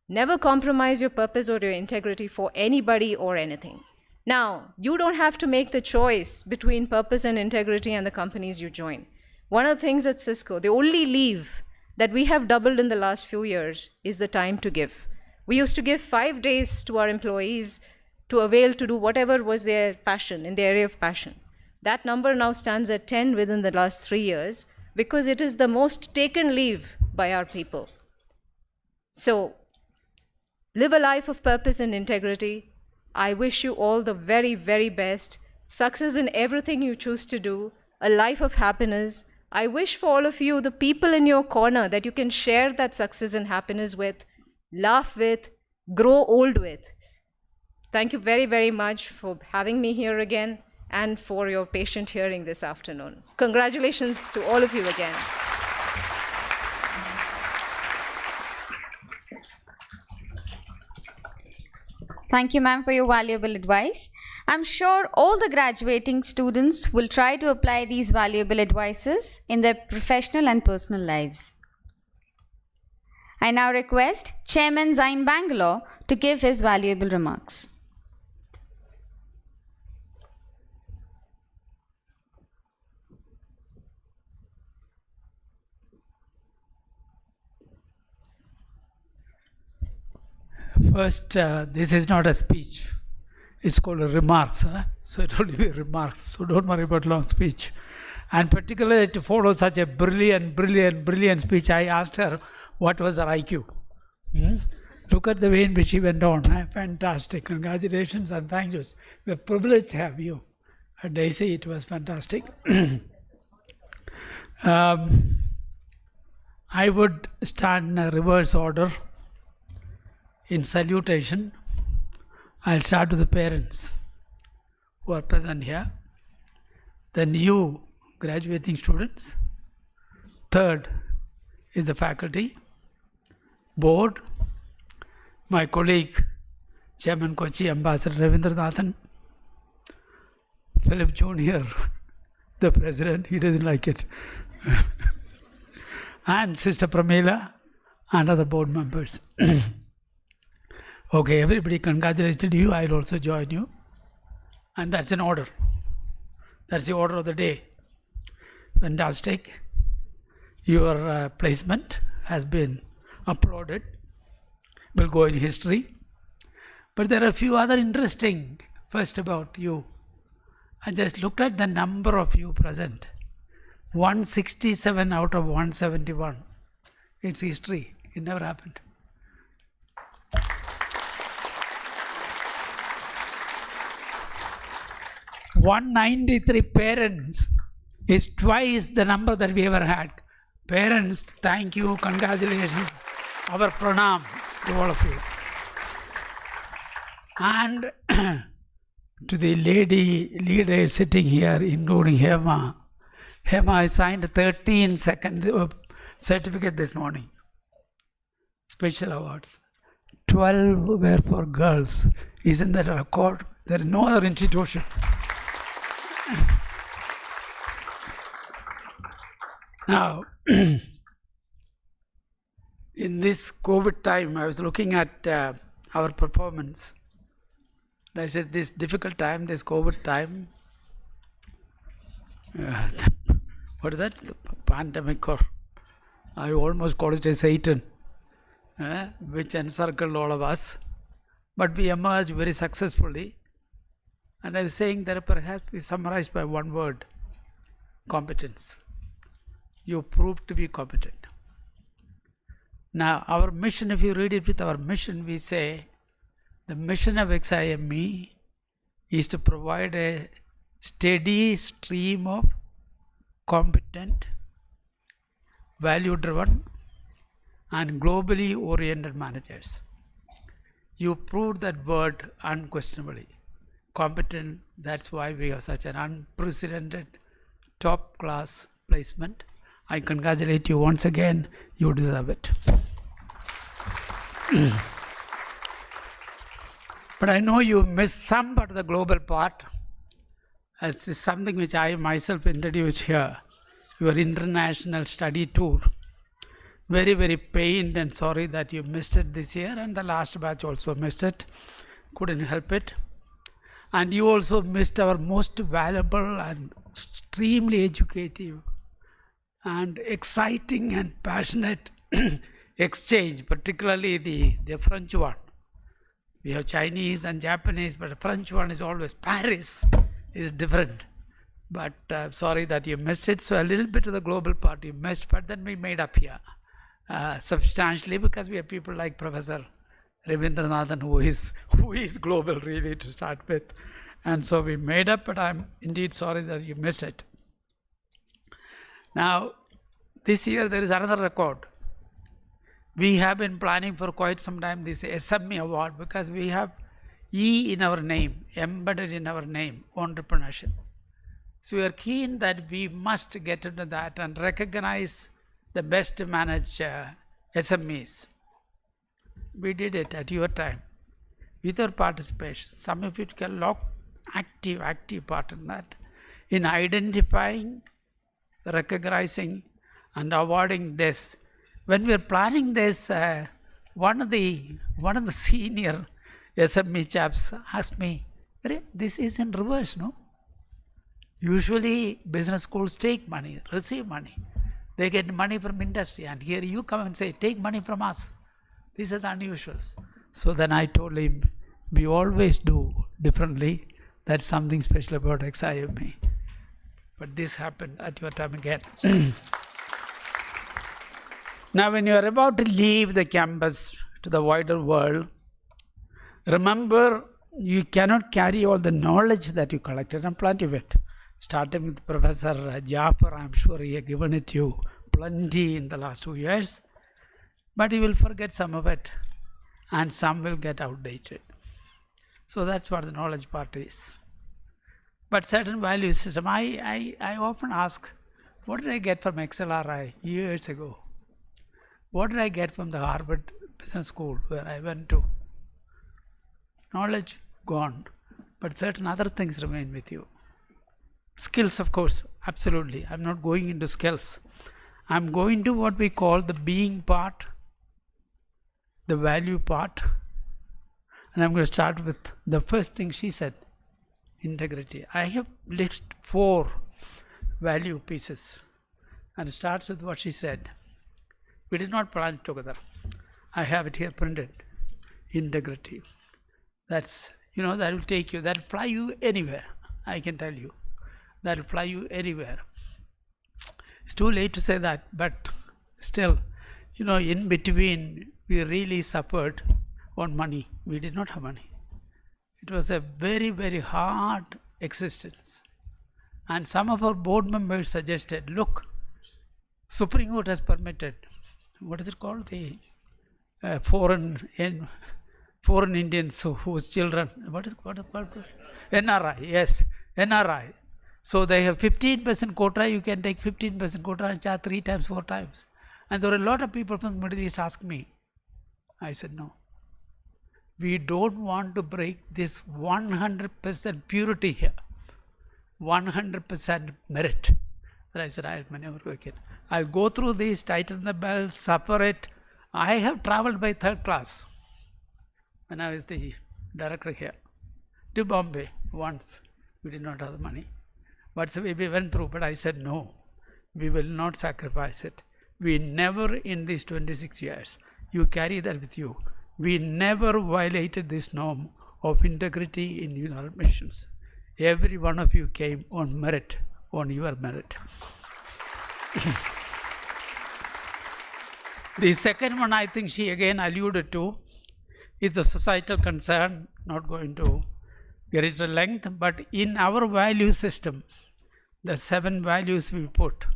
Never compromise your purpose or your integrity for anybody or anything. Now, you don't have to make the choice between purpose and integrity and the companies you join. One of the things at Cisco, the only leave that we have doubled in the last few years is the time to give. We used to give 5 days to our employees to avail to do whatever was their passion, in their area of passion. That number now stands at 10 within the last 3 years, because it is the most taken leave by our people. So, live a life of purpose and integrity. I wish you all the very, very best. Success in everything you choose to do. A life of happiness. I wish for all of you, the people in your corner, that you can share that success and happiness with, laugh with, grow old with. Thank you very, very much for having me here again and for your patient hearing this afternoon. Congratulations to all of you again. Thank you, ma'am, for your valuable advice. I'm sure all the graduating students will try to apply these valuable advices in their professional and personal lives. I now request Chairman Xime Bangalore to give his valuable remarks. First, this is not a speech. It's called a remarks. So it will be remarks. So don't worry about long speech. And particularly to follow such a brilliant speech, I asked her what was her IQ. Look at the way in which she went on. Fantastic. Congratulations and thank you. We're privileged to have you. Daisy, it was fantastic. I would start in a reverse order. In salutation, I'll start with the parents who are present here. Then you, graduating students. Third is the faculty, board, my colleague, Chairman Kochi, Ambassador Ravindranathan, Philip Jr., the president, he doesn't like it, and Sister Pramila and other board members. Okay, everybody congratulated you. I'll also join you. And that's an order. That's the order of the day. Fantastic. Your placement has been applauded. Will go in history. But there are a few other interesting first about you. I just looked at the number of you present. 167 out of 171. It's history. It never happened. 193 parents is twice the number that we ever had. Parents, thank you, congratulations, our pranam to all of you. And to the lady leaders sitting here, including Hema. Hema, I signed 13 certificates this morning. Special awards. 12 were for girls. Isn't that a record? There is no other institution. Now, in this COVID time, I was looking at our performance. I said, this difficult time, this COVID time, what is that? The pandemic, or I almost call it a Satan, which encircled all of us. but we emerged very successfully. And I was saying that perhaps we summarize by one word: competence. You proved to be competent. Now, our mission, if you read it with our mission, we say the mission of Xime is to provide a steady stream of competent, value-driven, and globally oriented managers. You proved that word unquestionably. Competent, that's why we have such an unprecedented top-class placement. I congratulate you once again. You deserve it. But I know you missed some part of the global part. As is something which I myself introduced here, your international study tour. Very, very pained and sorry that you missed it this year, and the last batch also missed it. Couldn't help it. And you also missed our most valuable and extremely educative and exciting and passionate exchange, particularly the French one. We have Chinese and Japanese, but the French one is always Paris is different. But sorry that you missed it. So a little bit of the global part you missed, but then we made up here substantially, because we have people like Professor Ravindranathan who is global really to start with. And so we made up, but I'm indeed sorry that you missed it. Now, this year there is another record. We have been planning for quite some time this Xime award, because we have E in our name, embedded in our name, entrepreneurship. So we are keen that we must get into that and recognize the best managed SMEs. We did it at your time with your participation. Some of you took a lot active part in that, in identifying, recognizing, and awarding this. When we were planning this, one of the senior SME chaps asked me, "This is in reverse, no? Usually business schools take money, receive money. They get money from industry, and here you come and say, take money from us. This is unusual." So then I told him, we always do differently. That's something special about Xime. But this happened at your time again. Now, when you are about to leave the campus to the wider world, remember, you cannot carry all the knowledge that you collected, and plenty of it. Starting with Professor Jaffer, I'm sure he has given it to you plenty in the last 2 years. But you will forget some of it, and some will get outdated. So that's what the knowledge part is. But certain value system, I often ask, what did I get from XLRI years ago? What did I get from the Harvard Business School where I went to? Knowledge gone, but certain other things remain with you. Skills, of course, absolutely. I'm not going into skills. I'm going to what we call the being part, the value part. And I'm going to start with the first thing she said, integrity. I have listed 4 value pieces, and it starts with what she said. We did not plan it together. I have it here printed. Integrity. That's, that will take you, that will fly you anywhere, I can tell you. That will fly you anywhere. It's too late to say that, but still, in between, we really suffered on money. We did not have money. It was a very, very hard existence. And some of our board members suggested, look, Supreme Court has permitted, what is it called? The foreign Indians whose children, what is it called? NRI, yes, NRI. So they have 15% quota, you can take 15% quota and charge 3 times, 4 times. And there were a lot of people from the Middle East ask me. I said, no. We don't want to break this 100% purity here, 100% merit. Then I said, I'll maneuver quick. I'll go through this, tighten the belt, suffer it. I have traveled by 3rd class when I was the director here to Bombay once. We did not have the money. But so we went through, but I said, no, we will not sacrifice it. We never in these 26 years, you carry that with you. we never violated this norm of integrity in our missions. Every one of you came on merit, on your merit. The second one, I think she again alluded to, is the societal concern. Not going to get it at length, but in our value system, the 7 values we put,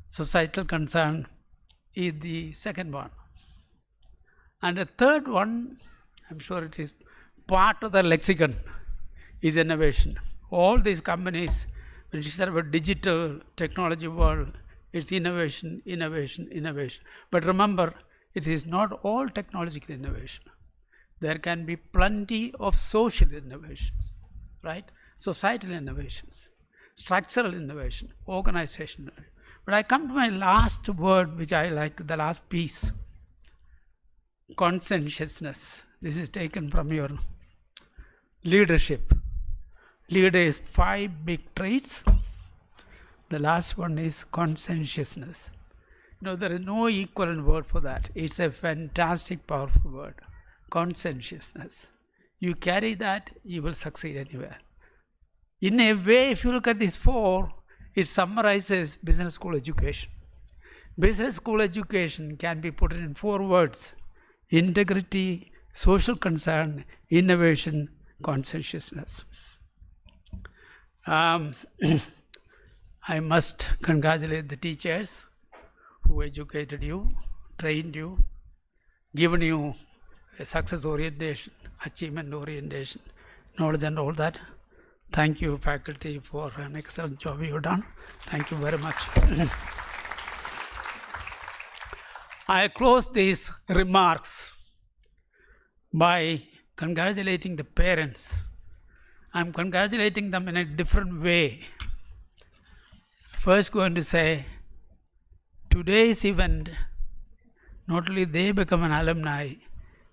societal concern is the second one. And the third one, I'm sure it is part of the lexicon, is innovation. All these companies, when you say about digital technology world, it's innovation, innovation, innovation. But remember, it is not all technological innovation. There can be plenty of social innovations, right? Societal innovations, structural innovation, organization. But I come to my last word, which I like, the last piece, conscientiousness. This is taken from your leadership. Leader is 5 big traits. The last one is conscientiousness. There is no equivalent word for that. It's a fantastic, powerful word. Conscientiousness. You carry that, you will succeed anywhere. In a way, if you look at these 4, it summarizes business school education. Business school education can be put in 4 words: integrity, social concern, innovation, conscientiousness. I must congratulate the teachers who educated you, trained you, given you a success orientation, achievement orientation, knowledge and all that. Thank you, faculty, for an excellent job you've done. Thank you very much. I close these remarks by congratulating the parents. I'm congratulating them in a different way. First going to say, today's event, not only they become an alumni,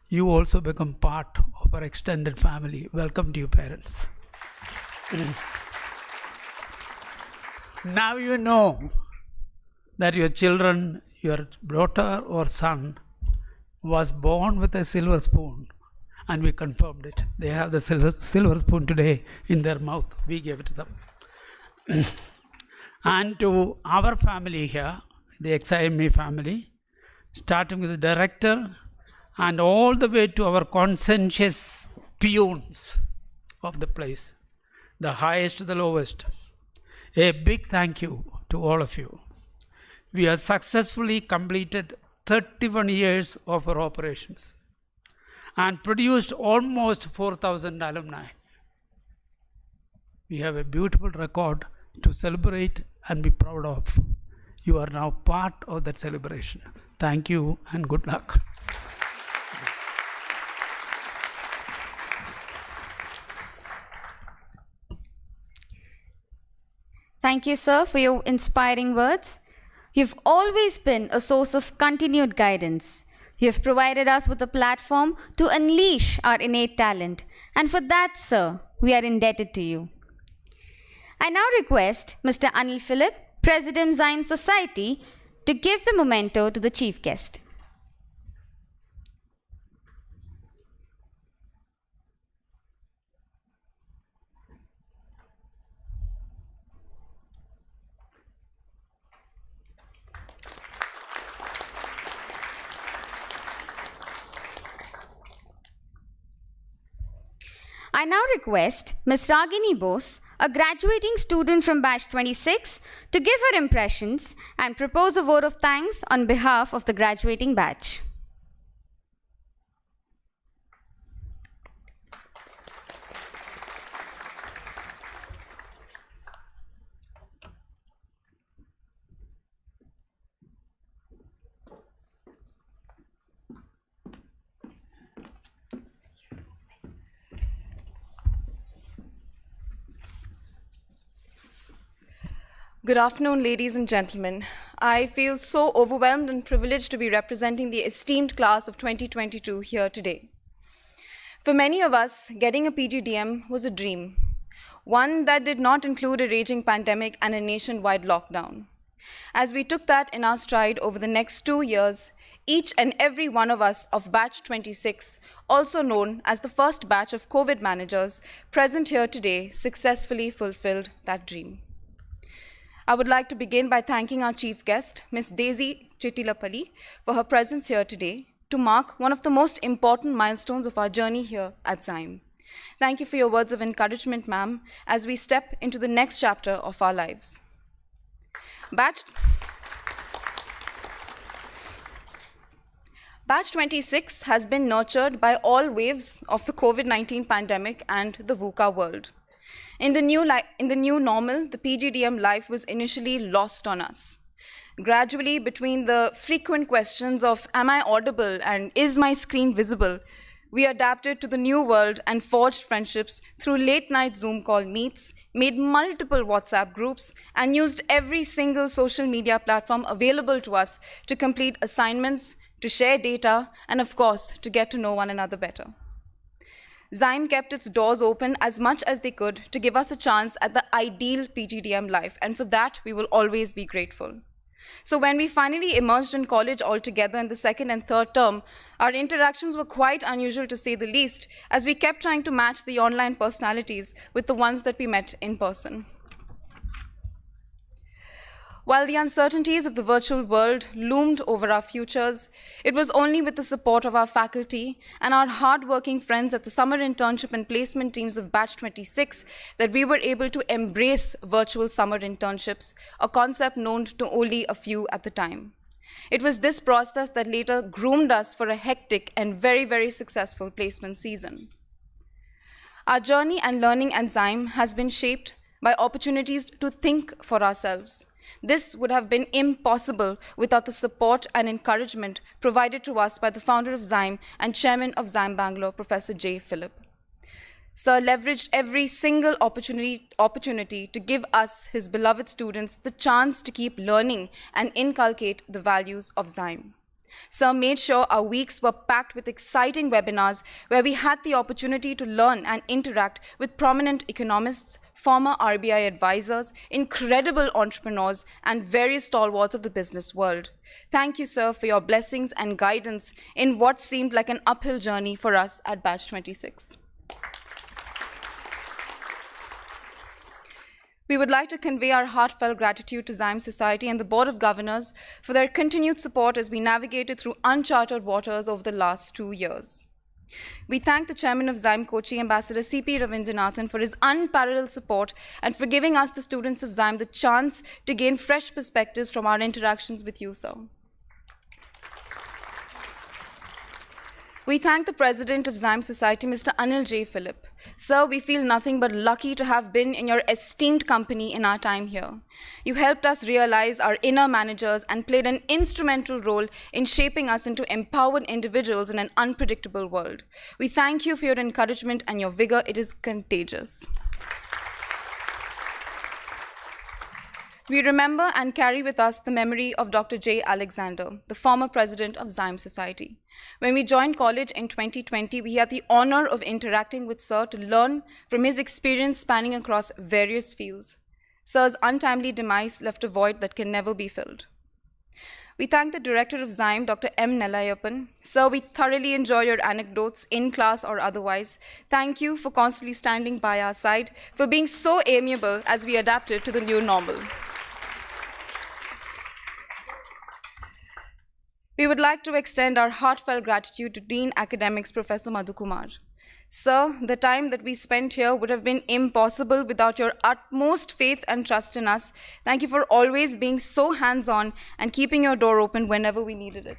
you also become part of our extended family. Welcome to you, parents. Now you know that your children, your daughter or son, was born with a silver spoon, and we confirmed it. They have the silver spoon today in their mouth. We gave it to them. And to our family here, the Xime family, starting with the director and all the way to our conscientious peons of the place, the highest to the lowest, a big thank you to all of you. We have successfully completed 31 years of our operations and produced almost 4,000 alumni. We have a beautiful record to celebrate and be proud of. You are now part of that celebration. Thank you and good luck. Thank you, sir, for your inspiring words. You've always been a source of continued guidance. You've provided us with a platform to unleash our innate talent. And for that, sir, we are indebted to you. I now request Mr. Anil Philip, President Xime Society, to give the memento to the chief guest. I now request Ms. Ragini Bose, a graduating student from batch 26, to give her impressions and propose a vote of thanks on behalf of the graduating batch. Good afternoon, ladies and gentlemen. I feel so overwhelmed and privileged to be representing the esteemed class of 2022 here today. For many of us, getting a PGDM was a dream, one that did not include a raging pandemic and a nationwide lockdown. As we took that in our stride over the next 2 years, each and every one of us of Batch 26, also known as the first batch of COVID managers present here today, successfully fulfilled that dream. I would like to begin by thanking our chief guest, Ms. Daisy Chittilapalli, for her presence here today to mark one of the most important milestones of our journey here at Xime. Thank you for your words of encouragement, ma'am, as we step into the next chapter of our lives. Batch 26 has been nurtured by all waves of the COVID-19 pandemic and the VUCA world. In the new normal, the PGDM life was initially lost on us. Gradually, between the frequent questions of, am I audible and is my screen visible, we adapted to the new world and forged friendships through late-night Zoom call meets, made multiple WhatsApp groups, and used every single social media platform available to us to complete assignments, to share data, and of course, to get to know one another better. Xime kept its doors open as much as they could to give us a chance at the ideal PGDM life, and for that, we will always be grateful. So when we finally emerged in college altogether in the second and third term, our interactions were quite unusual to say the least, as we kept trying to match the online personalities with the ones that we met in person. While the uncertainties of the virtual world loomed over our futures, it was only with the support of our faculty and our hardworking friends at the summer internship and placement teams of Batch 26 that we were able to embrace virtual summer internships, a concept known to only a few at the time. It was this process that later groomed us for a hectic and very, very successful placement season. Our journey and learning at Xime has been shaped by opportunities to think for ourselves. This would have been impossible without the support and encouragement provided to us by the founder of Xime and chairman of Xime Bangalore, Professor J. Philip. Sir leveraged every single opportunity to give us, his beloved students, the chance to keep learning and inculcate the values of Xime. Sir made sure our weeks were packed with exciting webinars where we had the opportunity to learn and interact with prominent economists, former RBI advisors, incredible entrepreneurs, and various stalwarts of the business world. Thank you, sir, for your blessings and guidance in what seemed like an uphill journey for us at Batch 26. We would like to convey our heartfelt gratitude to Xime Society and the Board of Governors for their continued support as we navigated through uncharted waters over the last 2 years. We thank the chairman of Xime Kochi, Ambassador C.P. Ravindranathan, for his unparalleled support and for giving us, the students of Xime, the chance to gain fresh perspectives from our interactions with you, sir. We thank the president of Xime Society, Mr. Anil J. Philip. Sir, we feel nothing but lucky to have been in your esteemed company in our time here. You helped us realize our inner managers and played an instrumental role in shaping us into empowered individuals in an unpredictable world. We thank you for your encouragement and your vigor. It is contagious. We remember and carry with us the memory of Dr. J. Alexander, the former president of Xime Society. When we joined college in 2020, we had the honor of interacting with Sir to learn from his experience spanning across various fields. Sir's untimely demise left a void that can never be filled. We thank the director of Xime, Dr. M. Nelayappan. Sir, we thoroughly enjoy your anecdotes, in class or otherwise. Thank you for constantly standing by our side, for being so amiable as we adapted to the new normal. We would like to extend our heartfelt gratitude to Dean Academics, Professor Madhu Kumar. Sir, the time that we spent here would have been impossible without your utmost faith and trust in us. Thank you for always being so hands-on and keeping your door open whenever we needed it.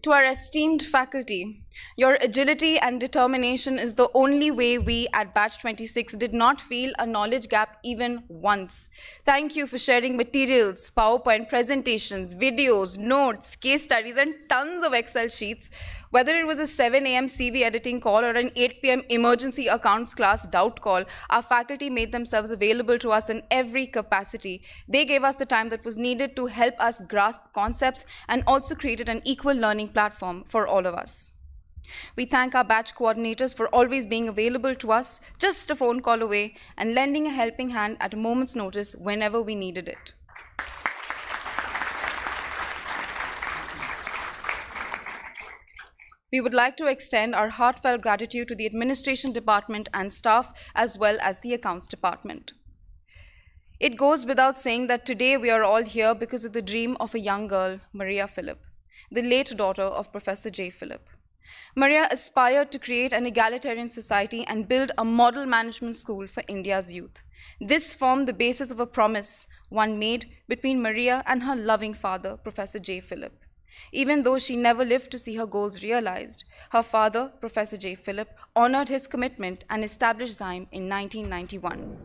To our esteemed faculty, your agility and determination is the only way we at Batch 26 did not feel a knowledge gap even once. Thank you for sharing materials, PowerPoint presentations, videos, notes, case studies, and tons of Excel sheets. Whether it was a 7 a.m. CV editing call or an 8 p.m. emergency accounts class doubt call, our faculty made themselves available to us in every capacity. They gave us the time that was needed to help us grasp concepts and also created an equal learning platform for all of us. We thank our batch coordinators for always being available to us, just a phone call away, and lending a helping hand at a moment's notice whenever we needed it. We would like to extend our heartfelt gratitude to the administration department and staff, as well as the accounts department. It goes without saying that today we are all here because of the dream of a young girl, Maria Philip, the late daughter of Professor J. Philip. Maria aspired to create an egalitarian society and build a model management school for India's youth. This formed the basis of a promise one made between Maria and her loving father, Professor J. Philip. Even though she never lived to see her goals realized, her father, Professor J. Philip, honored his commitment and established Xime in 1991.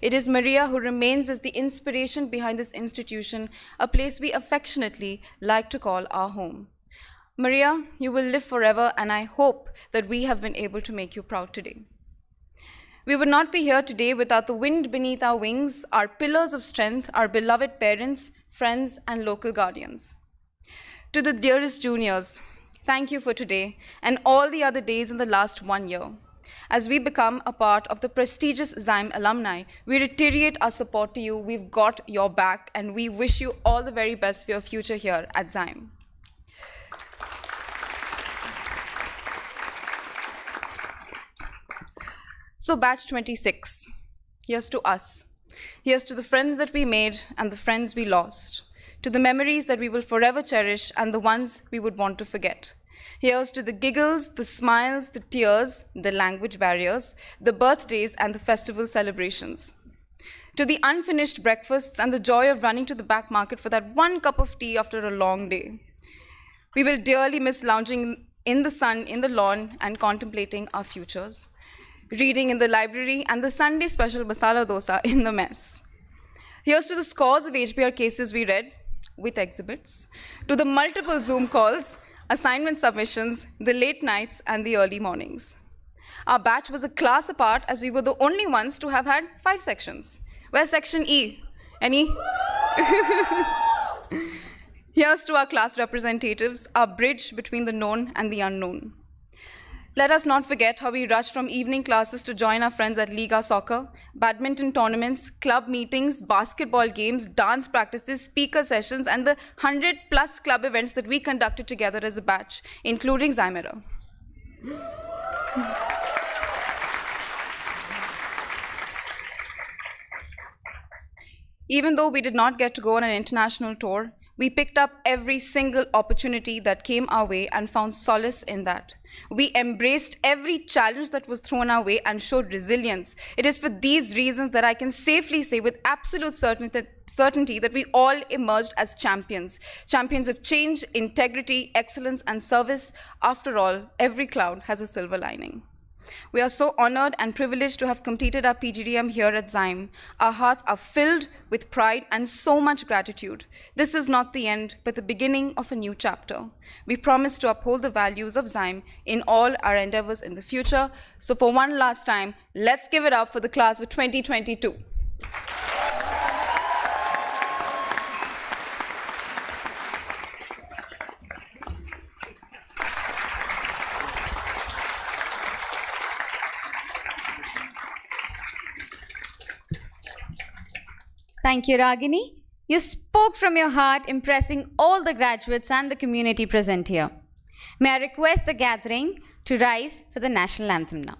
It is Maria who remains as the inspiration behind this institution, a place we affectionately like to call our home. Maria, you will live forever, and I hope that we have been able to make you proud today. We would not be here today without the wind beneath our wings, our pillars of strength, our beloved parents, friends, and local guardians. To the dearest juniors, thank you for today and all the other days in the last 1 year. As we become a part of the prestigious Xime alumni, we reiterate our support to you. We've got your back, and we wish you all the very best for your future here at Xime. So batch 26, here's to us. Here's to the friends that we made and the friends we lost. To the memories that we will forever cherish and the ones we would want to forget. Here's to the giggles, the smiles, the tears, the language barriers, the birthdays and the festival celebrations. To the unfinished breakfasts and the joy of running to the back market for that one cup of tea after a long day. We will dearly miss lounging in the sun, in the lawn, and contemplating our futures. Reading in the library and the Sunday special masala dosa in the mess. Here's to the scores of HBR cases we read, with exhibits, to the multiple Zoom calls, assignment submissions, the late nights, and the early mornings. Our batch was a class apart as we were the only ones to have had 5 sections. Where's section E? Any? Here's to our class representatives, our bridge between the known and the unknown. Let us not forget how we rushed from evening classes to join our friends at Liga Soccer, badminton tournaments, club meetings, basketball games, dance practices, speaker sessions, and the 100+ club events that we conducted together as a batch, including Ximera. Even though we did not get to go on an international tour, we picked up every single opportunity that came our way and found solace in that. We embraced every challenge that was thrown our way and showed resilience. It is for these reasons that I can safely say with absolute certainty that we all emerged as champions. Champions of change, integrity, excellence, and service. After all, every cloud has a silver lining. We are so honored and privileged to have completed our PGDM here at Xime. Our hearts are filled with pride and so much gratitude. This is not the end, but the beginning of a new chapter. We promise to uphold the values of Xime in all our endeavors in the future. So for one last time, let's give it up for the class of 2022. Thank you, Ragini. You spoke from your heart, impressing all the graduates and the community present here. May I request the gathering to rise for the national anthem now.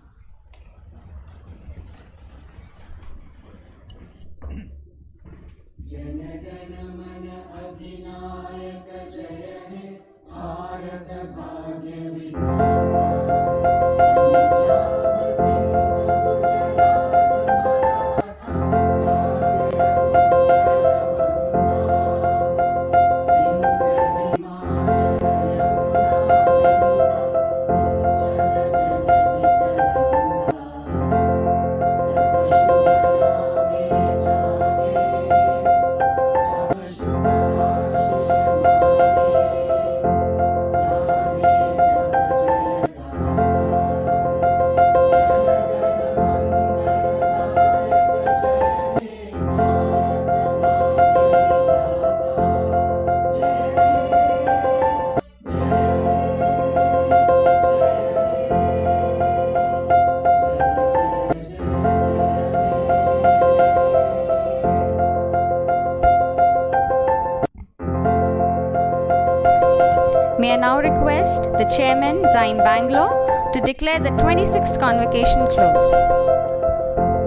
now request the Chairman, Xime Bangalore, to declare the 26th Convocation closed.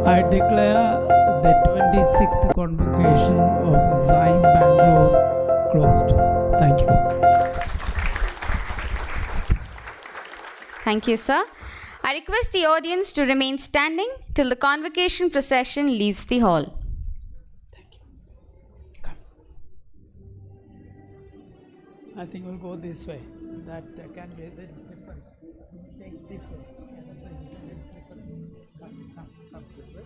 I declare the 26th Convocation of Xime Bangalore closed. Thank you. Thank you, sir. I request the audience to remain standing till the Convocation procession leaves the hall. I think we'll go this way. That can be very simple. Take this way. Come this way.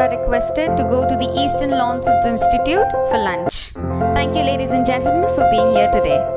are requested to go to the eastern lawns of the Institute for lunch. Thank you, ladies and gentlemen, for being here today.